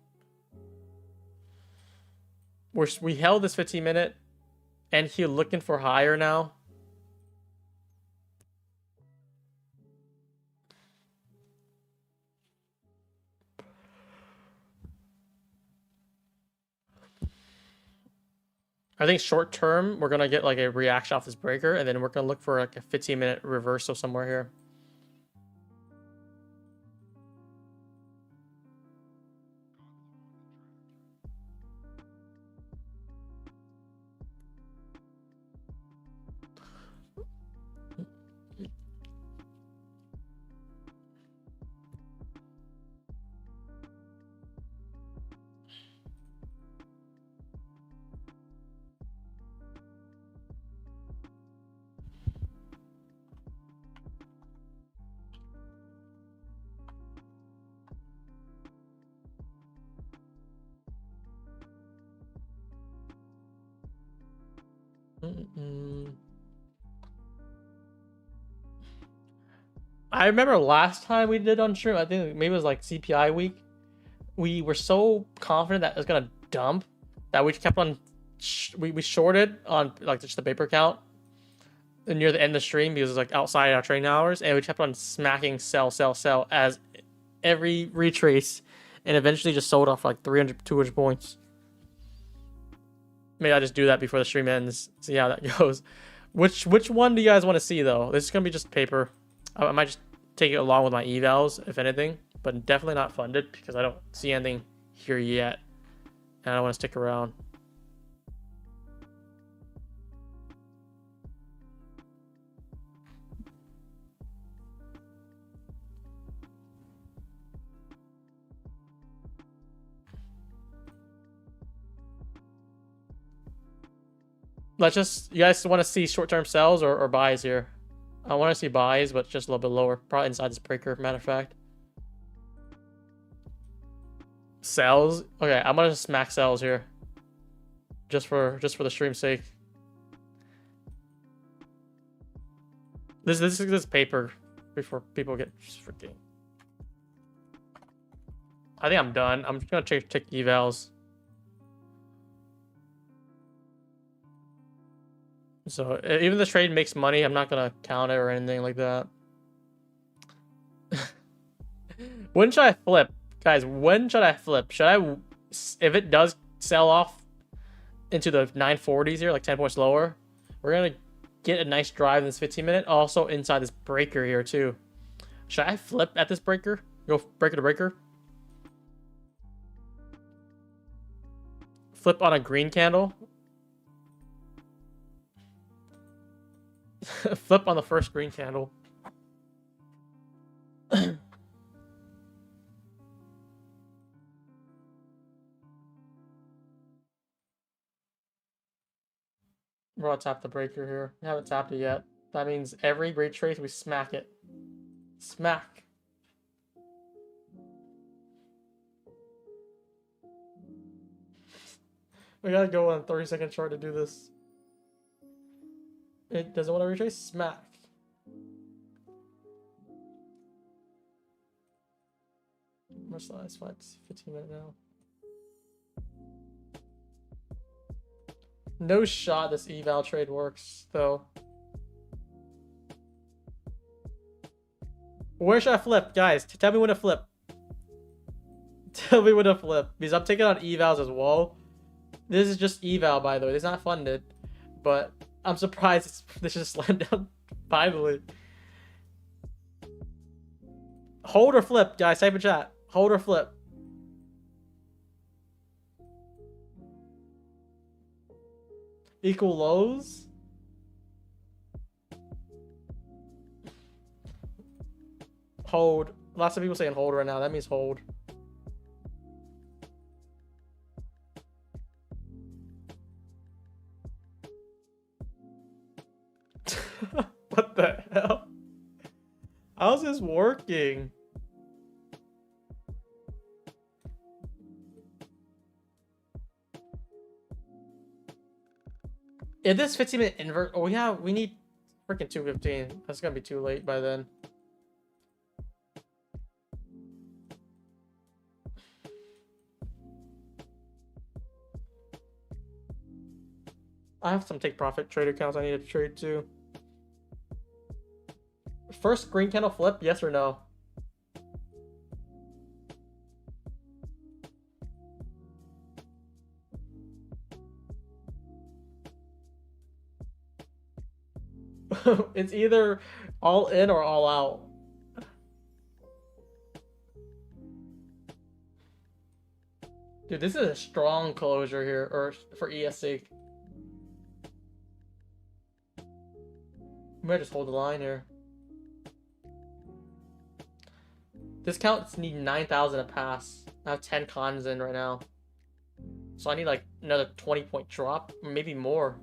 We held this 15-minute, and he looking for higher now. I think short term, we're going to get like a reaction off this breaker, and then we're going to look for like a 15-minute reversal somewhere here. I remember last time we did on stream, I think maybe it was like CPI week. We were so confident that it was gonna dump that we kept on. We shorted on like just the paper count near the end of the stream because it was like outside our trading hours, and we kept on smacking sell, sell, sell as every retrace, and eventually just sold off like 300, 200 points. Maybe I'll just do that before the stream ends. See how that goes. Which one do you guys want to see though? This is gonna be just paper. I might just take it along with my evals, if anything, but definitely not funded because I don't see anything here yet, and I don't want to stick around. Let's just, you guys want to see short-term sells or buys here? I want to see buys, but just a little bit lower. Probably inside this breaker, matter of fact. Sells? Okay, I'm gonna smack sells here. Just for the stream's sake. This is this paper before people get freaking. I think I'm done. I'm just gonna check evals. So even the trade makes money, I'm not gonna count it or anything like that. When should I flip? Guys, when should I flip? Should I, if it does sell off into the 940s here, like 10 points lower, we're gonna get a nice drive in this 15-minute. Also inside this breaker here too. Should I flip at this breaker? Go breaker to breaker? Flip on a green candle. Flip on the first green candle. about to tap the breaker here. We haven't tapped it yet. That means every retrace we smack it. Smack. We gotta go on a 30-second chart to do this. It doesn't want to retrace? Smack. Much less, 15 minutes now. No shot this eval trade works, though. Where should I flip? Guys, tell me when to flip. Tell me when to flip. Because I'm taking on evals as well. This is just eval, by the way. It's not funded. But I'm surprised this just slammed down finally. Hold or flip, guys. Type in chat. Hold or flip. Equal lows. Hold. Lots of people saying hold right now. That means hold. What the hell? How's this working? If this 15-minute invert, oh yeah, we need freaking 215. That's gonna be too late by then. I have some take profit trade accounts I need to trade too. First green candle flip, yes or no? It's either all in or all out. Dude, this is a strong closure here, or for ESC. We might just hold the line here. This counts need 9,000 to pass. I have 10 cons in right now. So I need like another 20-point drop, maybe more.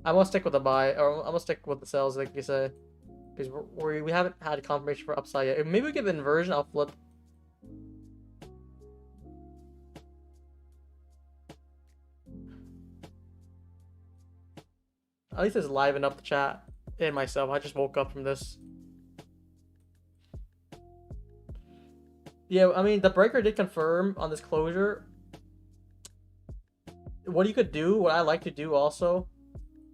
I'm gonna stick with the buy, or I'm gonna stick with the sells, like you say, because we haven't had a confirmation for upside yet. Maybe we get the inversion. I'll flip. At least it's liven up the chat and myself. I just woke up from this. Yeah, I mean the breaker did confirm on this closure. What you could do, what I like to do also.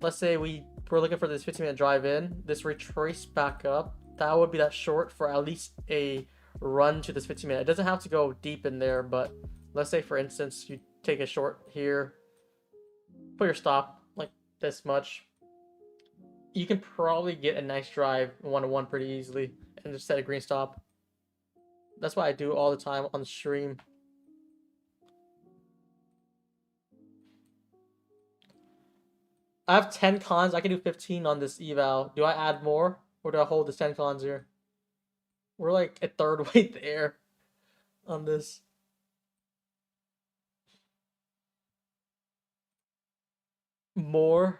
Let's say we're looking for this 15-minute drive in, this retrace back up. That would be that short for at least a run to this 15-minute. It doesn't have to go deep in there, but let's say, for instance, you take a short here, put your stop like this much. You can probably get a nice drive 1-to-1 pretty easily and just set a green stop. That's what I do all the time on the stream. I have 10 cons. I can do 15 on this eval. Do I add more? Or do I hold the 10 cons here? We're like a third way there on this. More.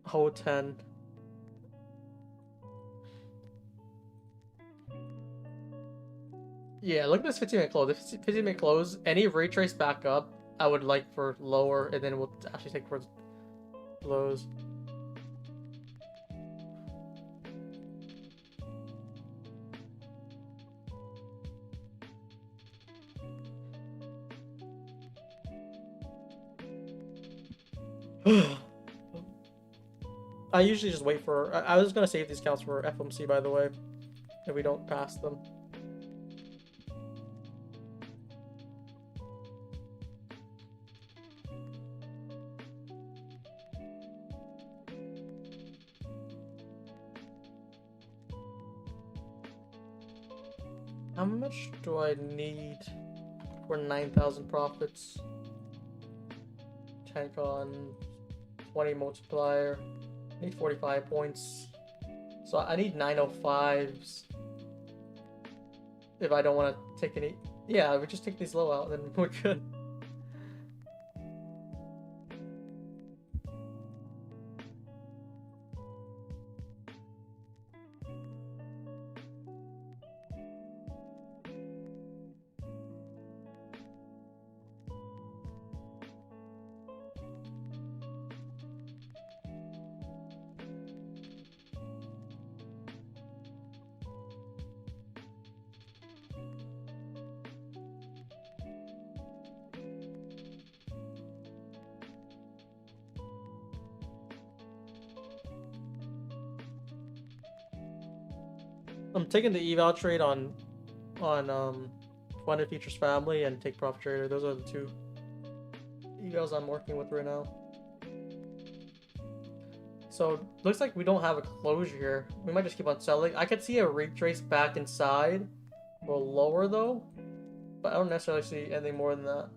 Hold 10. Yeah, look at this 15-minute close. This 15-minute close, any retrace back up, I would like for lower, and then we'll actually take for lows. I usually just wait for... I was going to save these counts for FOMC, by the way, if we don't pass them. How much do I need for 9,000 profits? 10 con, 20 multiplier. I need 45 points. So I need 905s if I don't want to take any. Yeah, we just take these low out, then we're good. I'm taking the eval trade on Funded Features Family and Take Profit Trader. Those are the two evals I'm working with right now. So looks like we don't have a closure here. We might just keep on selling. I could see a retrace back inside or lower though, but I don't necessarily see anything more than that.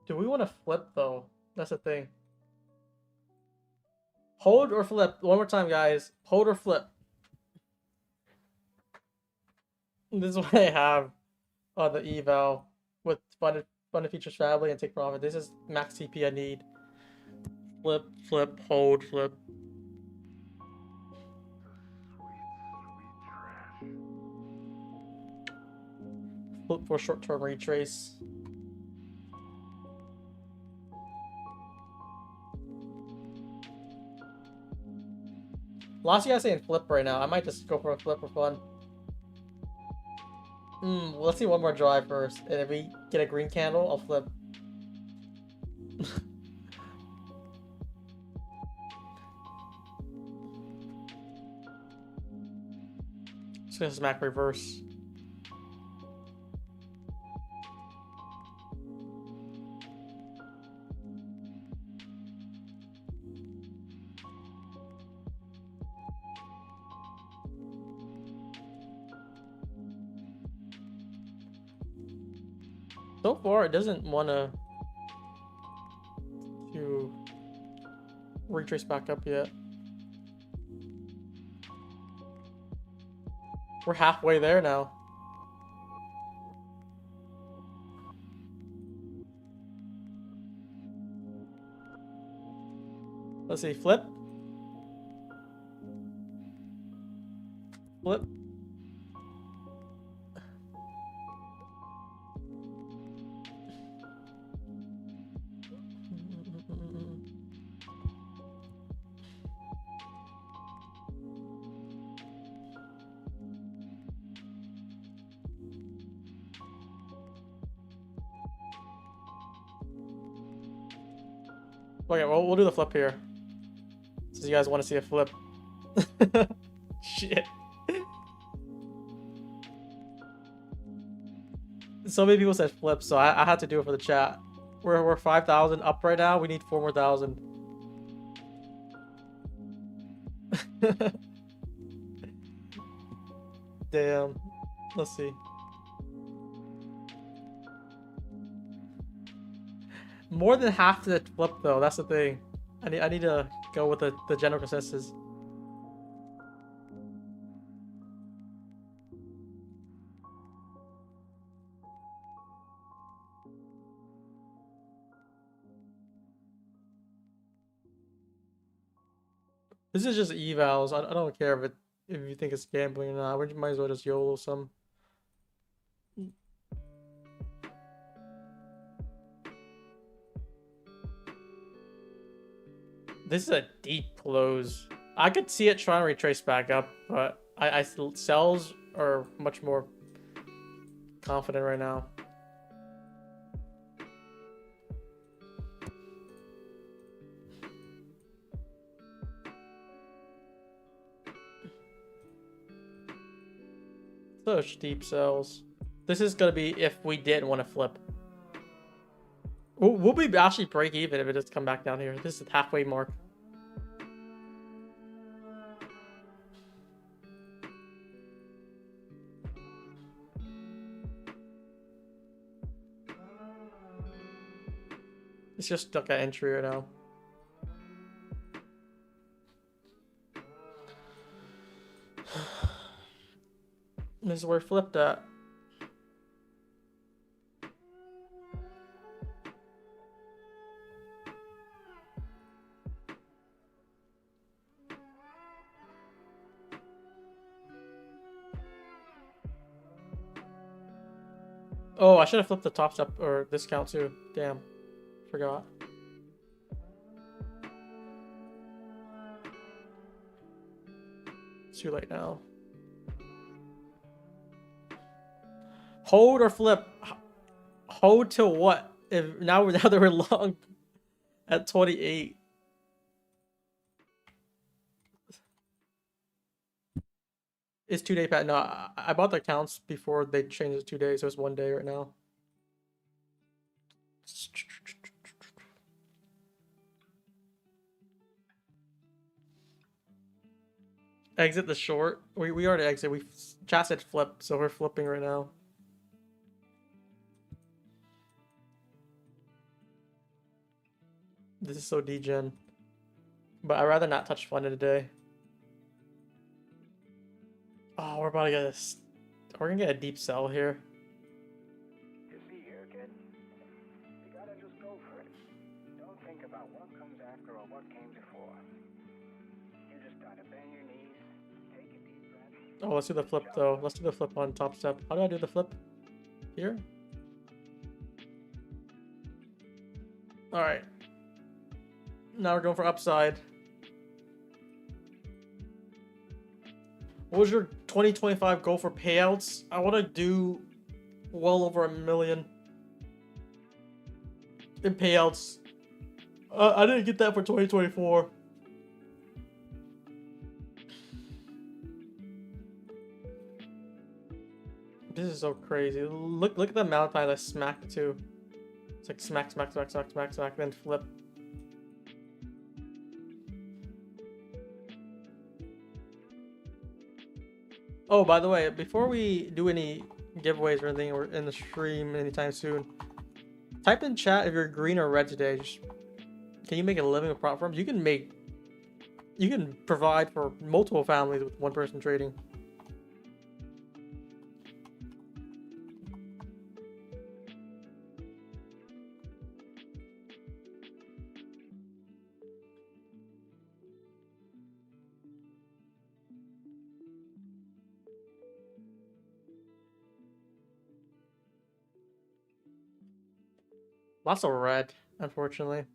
Do we want to flip though? That's the thing. Hold or flip. One more time, guys. Hold or flip. This is what I have on the eval with funded features family and take profit. This is max TP I need. Flip, flip, hold, flip. Flip for short-term retrace. Lots of you guys saying flip right now. I might just go for a flip for fun. Let's see one more drive first. And if we get a green candle, I'll flip. Just gonna smack reverse. So far, it doesn't want to retrace back up yet. We're halfway there now. Let's see, flip. Flip. Okay, well, we'll do the flip here. Since you guys want to see a flip. Shit. So many people said flip, so I had to do it for the chat. We're 5,000 up right now. We need 4 more thousand. Damn. Let's see. More than half to the flip though. That's the thing. I need to go with the general consensus. This is just evals. I don't care if you think it's gambling or not. We might as well just YOLO some. This is a deep close. I could see it trying to retrace back up, but I sells are much more confident right now. Such deep sells. This is gonna be if we didn't want to flip. We'll be actually break even if it just come back down here. This is the halfway mark. It's just stuck at entry right now. This is where it flipped at. Oh, I should have flipped the top step or discount too. Damn. Forgot. It's too late now. Hold or flip? Hold till what? If now that we're long at 28. It's 2-day pat. No, I bought the accounts before they changed it 2 days. So it's 1 day right now. Exit the short. We already exit. We chat said flip, so we're flipping right now. This is so degen. But I'd rather not touch fund today. Oh, we're about to get this. We're gonna get a deep sell here. You see here, kid. You gotta just go for it. Don't think about what comes after or what came before. You just gotta bend your knees, take a deep breath. Oh, let's do the flip though. Let's do the flip on top step. How do I do the flip? Here? Alright. Now we're going for upside. What was your 2025 goal for payouts? I want to do well over $1 million in payouts. I didn't get that for 2024. This is so crazy. Look at the amount of time I smacked it too. It's like smack, smack, smack, smack, smack, smack, then flip. Oh, by the way, before we do any giveaways or anything or in the stream anytime soon, type in chat if you're green or red today. Just, can you make a living with prop firms? You can provide for multiple families with one person trading. Lots of red, unfortunately.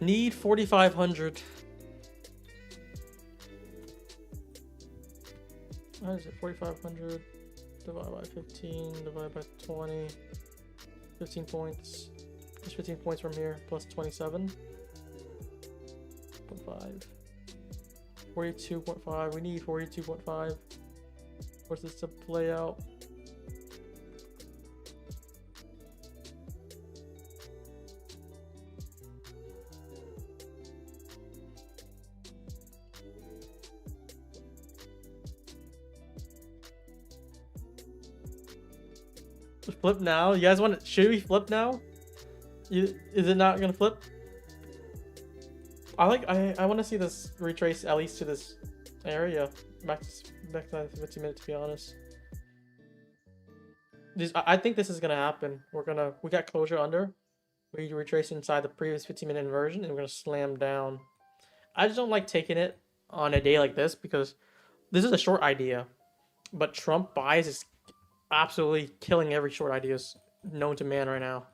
Need 4,500. How is it? 4,500 divided by 15 divided by 20. 15 points. There's 15 points from here plus 27. 0.5. 42.5. We need 42.5. What's this to play out? Flip now? You guys want to? Should we flip now? Is it not gonna flip? I want to see this retrace at least to this area. Back to 15 minutes, to be honest. I think this is gonna happen. We got closure under. We retrace inside the previous 15-minute inversion, and we're gonna slam down. I just don't like taking it on a day like this because this is a short idea, but Trump buys is absolutely killing every short ideas known to man right now.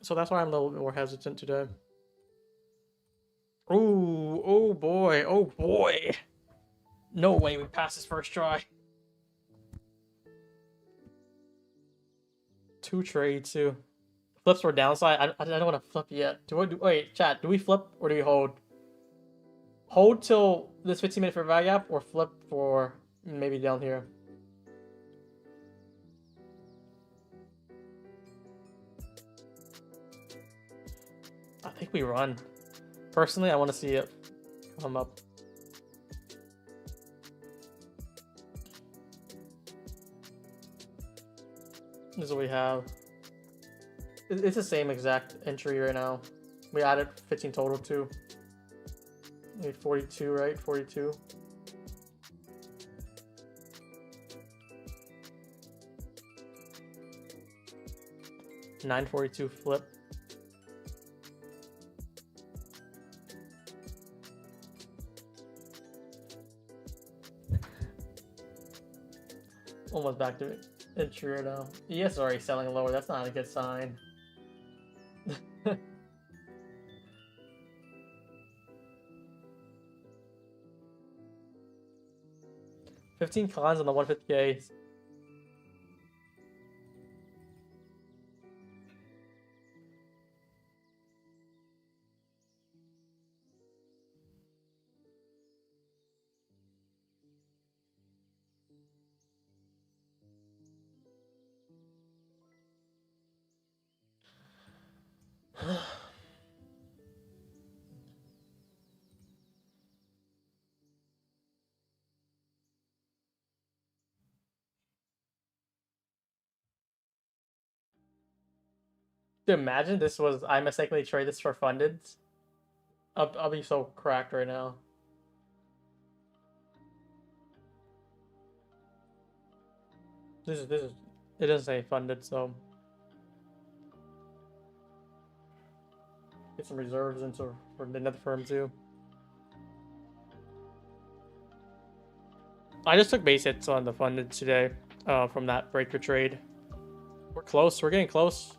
So that's why I'm a little bit more hesitant today. Ooh, oh boy, oh boy. No way we pass this first try. 2 trades too. Flips or downside. I don't want to flip yet. Wait, chat, do we flip or do we hold? Hold till this 15-minute fair value gap, or flip for maybe down here. I think we run. Personally, I want to see it come up. This is what we have. It's the same exact entry right now. We added 15 total too. Maybe 42, right? 42. $9.42 flip. Almost back to entry right now. ES is already selling lower. That's not a good sign. 15 cons on the 150K. Dude, imagine this was, I mistakenly trade this for funded. I'll be so cracked right now. This is, it doesn't say funded, so. Get some reserves into for another firm too. I just took base hits on the funded today, from that breaker trade. We're close, we're getting close.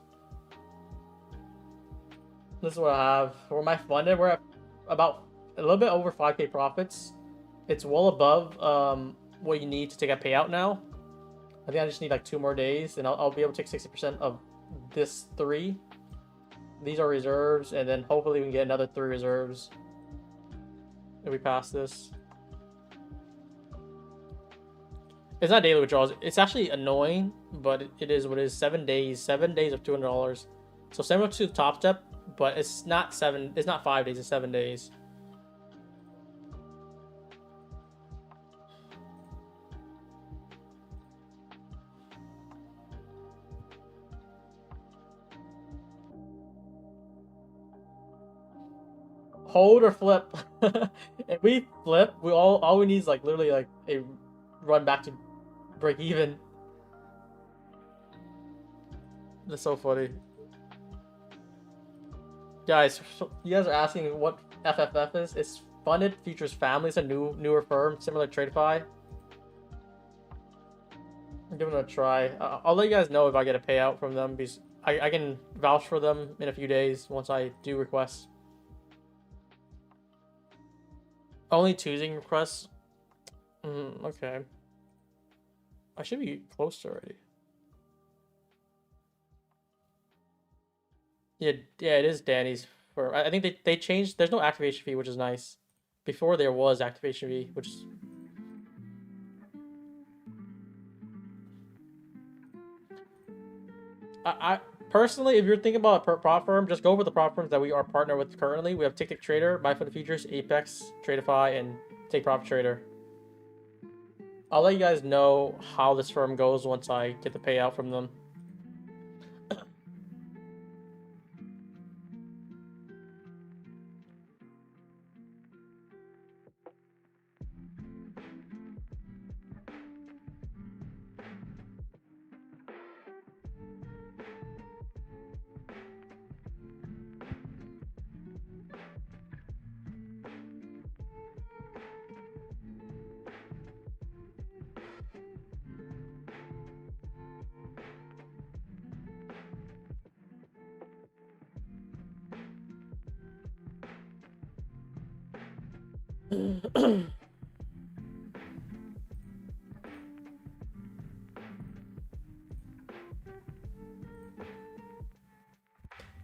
This is what I have. For my funded, we're at about a little bit over 5K profits. It's well above what you need to take a payout now. I think I just need like 2 more days, and I'll be able to take 60% of this 3. These are reserves, and then hopefully we can get another 3 reserves if we pass this. It's not daily withdrawals. It's actually annoying, but it is what it is. 7 days. 7 days of $200. So similar to the top step, but it's not 7. It's not 5 days. It's 7 days. Hold or flip. If we flip, we all we need is like literally like a run back to break even. That's so funny. Guys, you guys are asking what FFF is. It's Funded Futures Family. It's a newer firm, similar to TradeFi. I'm giving it a try. I'll let you guys know if I get a payout from them, because I can vouch for them in a few days once I do requests. Only choosing requests? Okay. I should be close already. Yeah, it is Danny's firm. I think they changed. There's no activation fee, which is nice. Before there was activation fee, which is... I personally, if you're thinking about a prop firm, just go with the prop firms that we are partnered with currently. We have Tick Trader, Buy for the Futures, Apex, Tradeify, and Take Prop Trader. I'll let you guys know how this firm goes once I get the payout from them.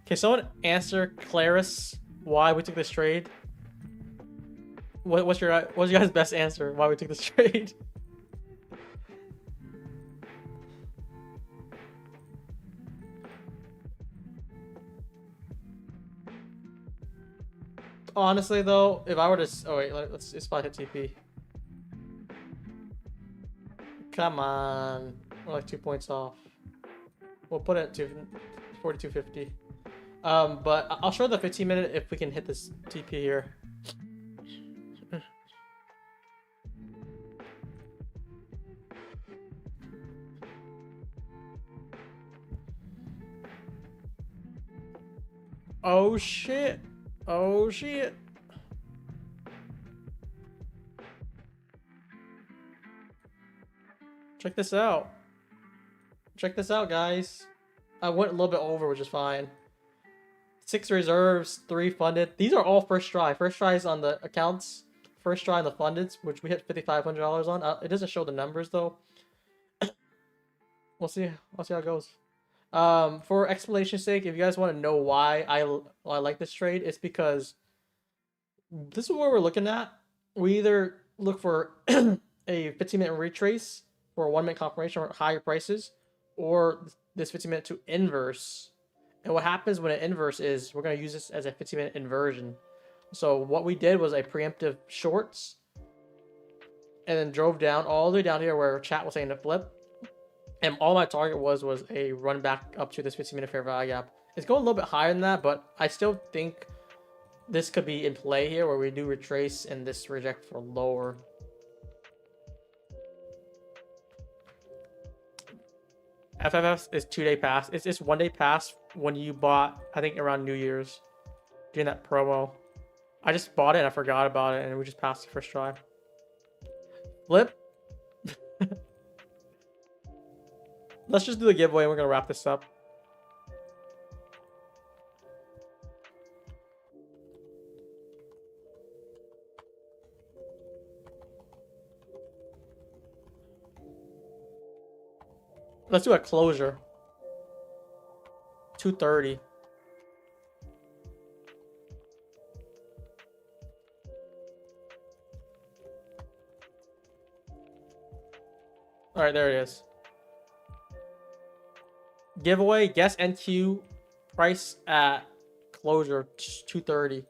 Can someone answer Claris why we took this trade? what's your guys' best answer? Why we took this trade? Honestly, though, if I were to, oh wait, let's spot hit TP. Come on, we're like 2 points off. We'll put it to 42.50. But I'll show the 15-minute if we can hit this TP here. Oh shit! Oh shit! Check this out. Check this out, guys. I went a little bit over, which is fine. 6 reserves, 3 funded. These are all first try. First tries on the accounts. First try on the funded, which we hit $5,500 on. It doesn't show the numbers though. We'll see. I'll see how it goes. For explanation's sake, if you guys want to know why I like this trade, it's because this is what we're looking at. We either look for a 15-minute retrace for a 1-minute confirmation or higher prices, or this 15-minute to inverse. And what happens when an inverse is, we're going to use this as a 15-minute inversion. So what we did was a preemptive shorts, and then drove down all the way down here where chat was saying to flip. And all my target was a run back up to this 15-minute fair value gap. It's going a little bit higher than that, but I still think this could be in play here where we do retrace and this reject for lower. FFF is 2-day pass. It's just 1-day pass when you bought, I think, around New Year's during that promo. I just bought it and I forgot about it and we just passed the first try. Flip. Let's just do the giveaway and we're going to wrap this up. Let's do a closure. 230. All right, there it is. Giveaway, guess NQ, price at closure 230.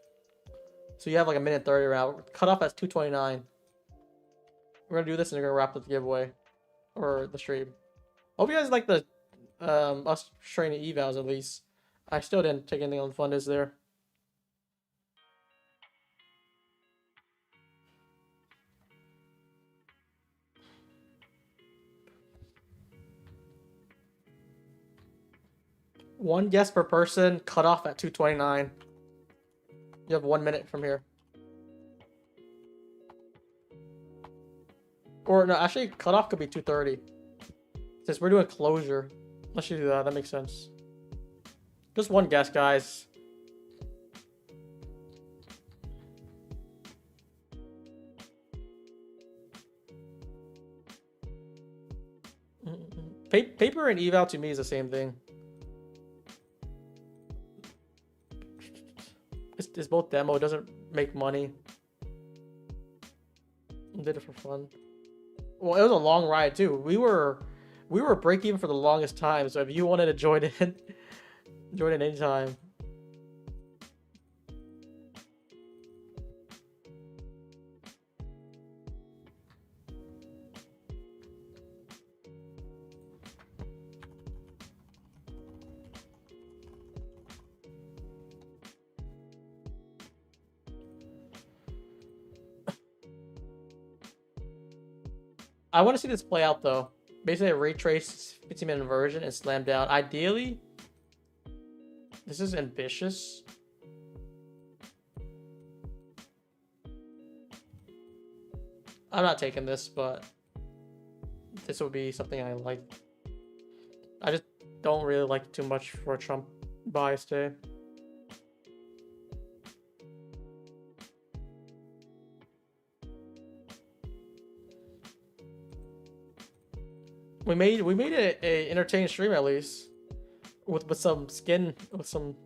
So you have like a minute 30 around. Cut off at 229. We're gonna do this and we're gonna wrap up the giveaway or the stream. Hope you guys like the us training evals at least. I still didn't take anything on funders there. One guess per person, cut off at 229. You have 1 minute from here. Or no, actually cutoff could be 230. Since we're doing closure. Let's just do that, that makes sense. Just one guess, guys. Paper and eval to me is the same thing. It's both demo, it doesn't make money. I did it for fun. Well, it was a long ride too. We were break even for the longest time, so if you wanted to join in, join in anytime. I want to see this play out though. Basically a retrace 15-minute inversion and slam down. Ideally, this is ambitious. I'm not taking this, but this would be something I like. I just don't really like it too much for a Trump bias day. We made it a entertaining stream at least, with some skin, with some.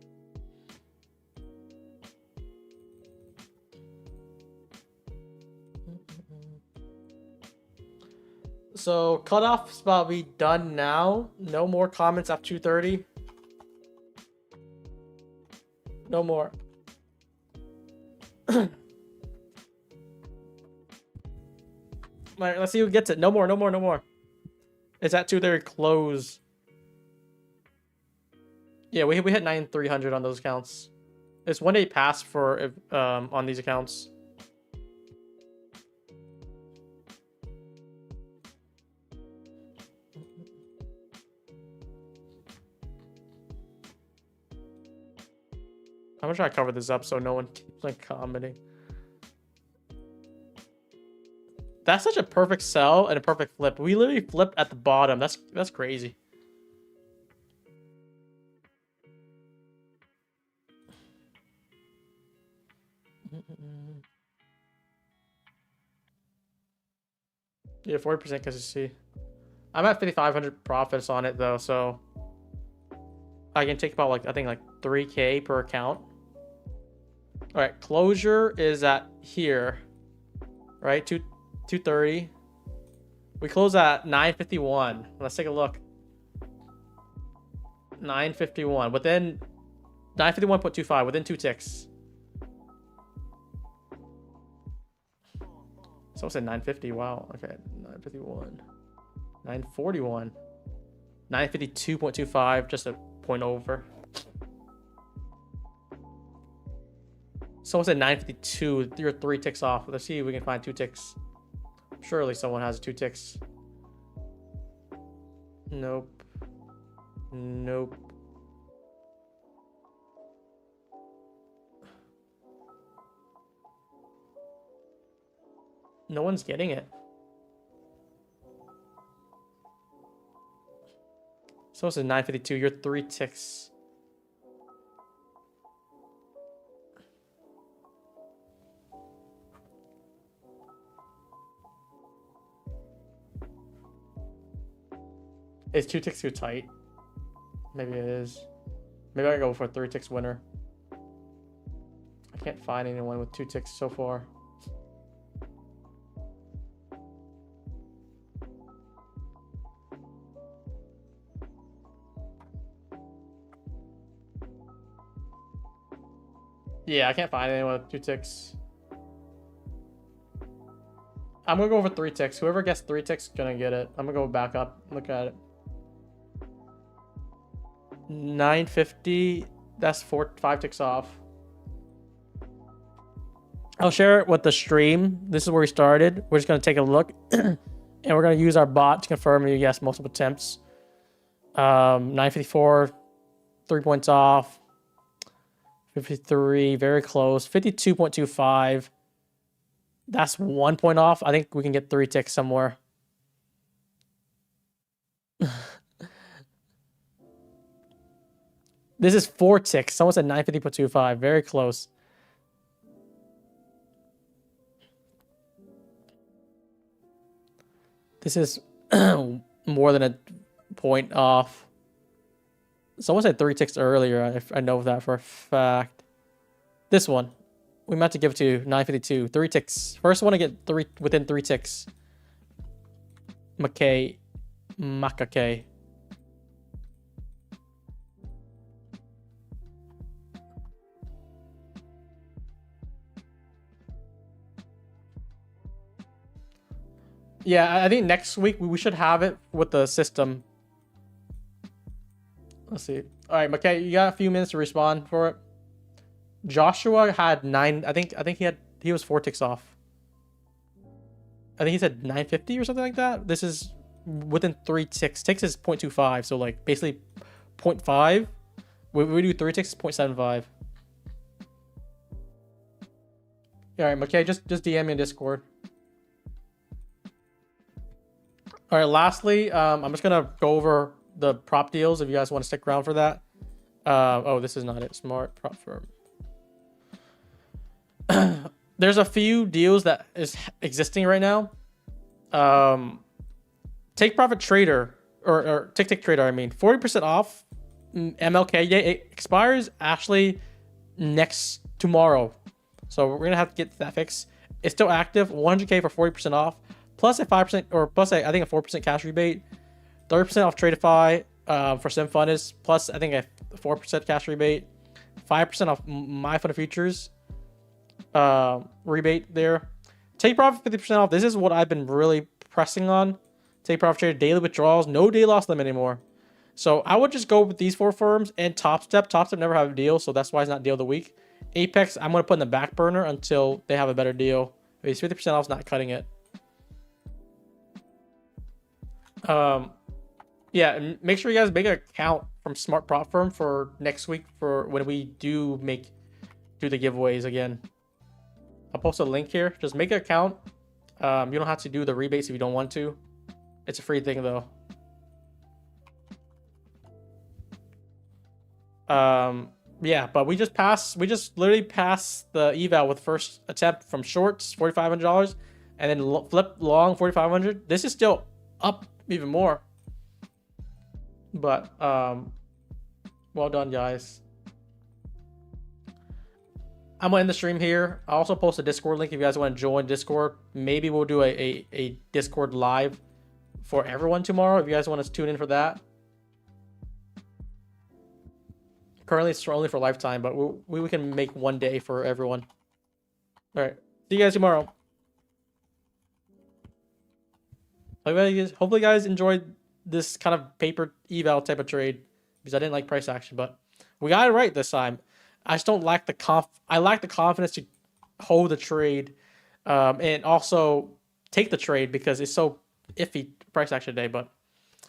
So cutoff's about to be done now. No more comments after 2:30. No more. All right, let's see who gets it. No more, no more, no more. It's at 2:30 close. Yeah, we hit 9,300 on those accounts. It's 1 day pass for on these accounts. I'm gonna try to cover this up so no one keeps like commenting. That's such a perfect sell and a perfect flip. We literally flipped at the bottom. That's crazy. Yeah, 40% because you see. I'm at 5,500 profits on it though, so I can take about like I think like 3K per account. All right, closure is at here, right? 2:30. We close at 9:51. Let's take a look. 9:51 within 951.25 within 2 ticks. So I said 950. Wow. Okay. 951. 941. 952.25. Just a point over. Someone said 952. You're 3 ticks off. Let's see if we can find 2 ticks. Surely someone has 2 ticks. Nope. Nope. No one's getting it. Someone said 952. You're 3 ticks. Is 2 ticks too tight? Maybe it is. Maybe I go for a 3 ticks winner. I can't find anyone with 2 ticks so far. Yeah, I can't find anyone with 2 ticks. I'm gonna go over 3 ticks. Whoever gets 3 ticks is gonna get it. I'm gonna go back up. Look at it. 950. That's 5 ticks off. I'll share it with the stream. This is where we started. We're just gonna take a look, and we're gonna use our bot to confirm you guess multiple attempts. 954, 3 points off. 53, very close. 52.25. That's 1 point off. I think we can get 3 ticks somewhere. This is 4 ticks. Someone said 950.25. Very close. This is more than a point off. Someone said 3 ticks earlier. I know that for a fact. This one. We meant to give it to 952. 3 ticks. First one to get 3 within 3 ticks. Makay. Yeah, I think next week we should have it with the system. Let's see. All right, McKay, you got a few minutes to respond for it. Joshua had 9. I think he was 4 ticks off. I think he said 950 or something like that. This is within 3 ticks. Ticks is 0.25, so like basically 0.5. We do 3 ticks, 0.75. All right, McKay, just DM me in Discord. All right, lastly, I'm just gonna go over the prop deals if you guys want to stick around for that. Oh, this is not it. Smart prop firm. There's a few deals that is existing right now. Take Profit Trader or Tick Trader. I mean, 40% off MLK. Yeah, it expires actually tomorrow. So we're gonna have to get that fixed. It's still active. 100K for 40% off. plus a 5% or plus I think a 4% cash rebate, 30% off Tradeify for SimFundist, plus I think a 4% cash rebate, 5% off my fund of futures rebate there. Take profit 50% off. This is what I've been really pressing on. Take profit trade, daily withdrawals, no day loss limit anymore. So I would just go with these 4 firms and Top Step. Top Step never have a deal, so that's why it's not deal of the week. Apex, I'm going to put in the back burner until they have a better deal. It's 50% off is not cutting it. Yeah, and make sure you guys make an account from Smart Prop Firm for next week for when we do the giveaways again. I'll post a link here. Just make an account. You don't have to do the rebates if you don't want to. It's a free thing though. Yeah, but we just literally passed the eval with first attempt from shorts $4,500 and then flip long 4,500. This is still up even more, but well done guys. I'm gonna end the stream here. I'll also post a Discord link if you guys want to join Discord. Maybe we'll do a Discord live for everyone tomorrow if you guys want to tune in for that. Currently it's only for lifetime, but we can make one day for everyone. All right, see you guys tomorrow. Hopefully you guys enjoyed this kind of paper eval type of trade, because I didn't like price action, but we got it right this time. I just don't lack I lack the confidence to hold the trade and also take the trade because it's so iffy price action day, but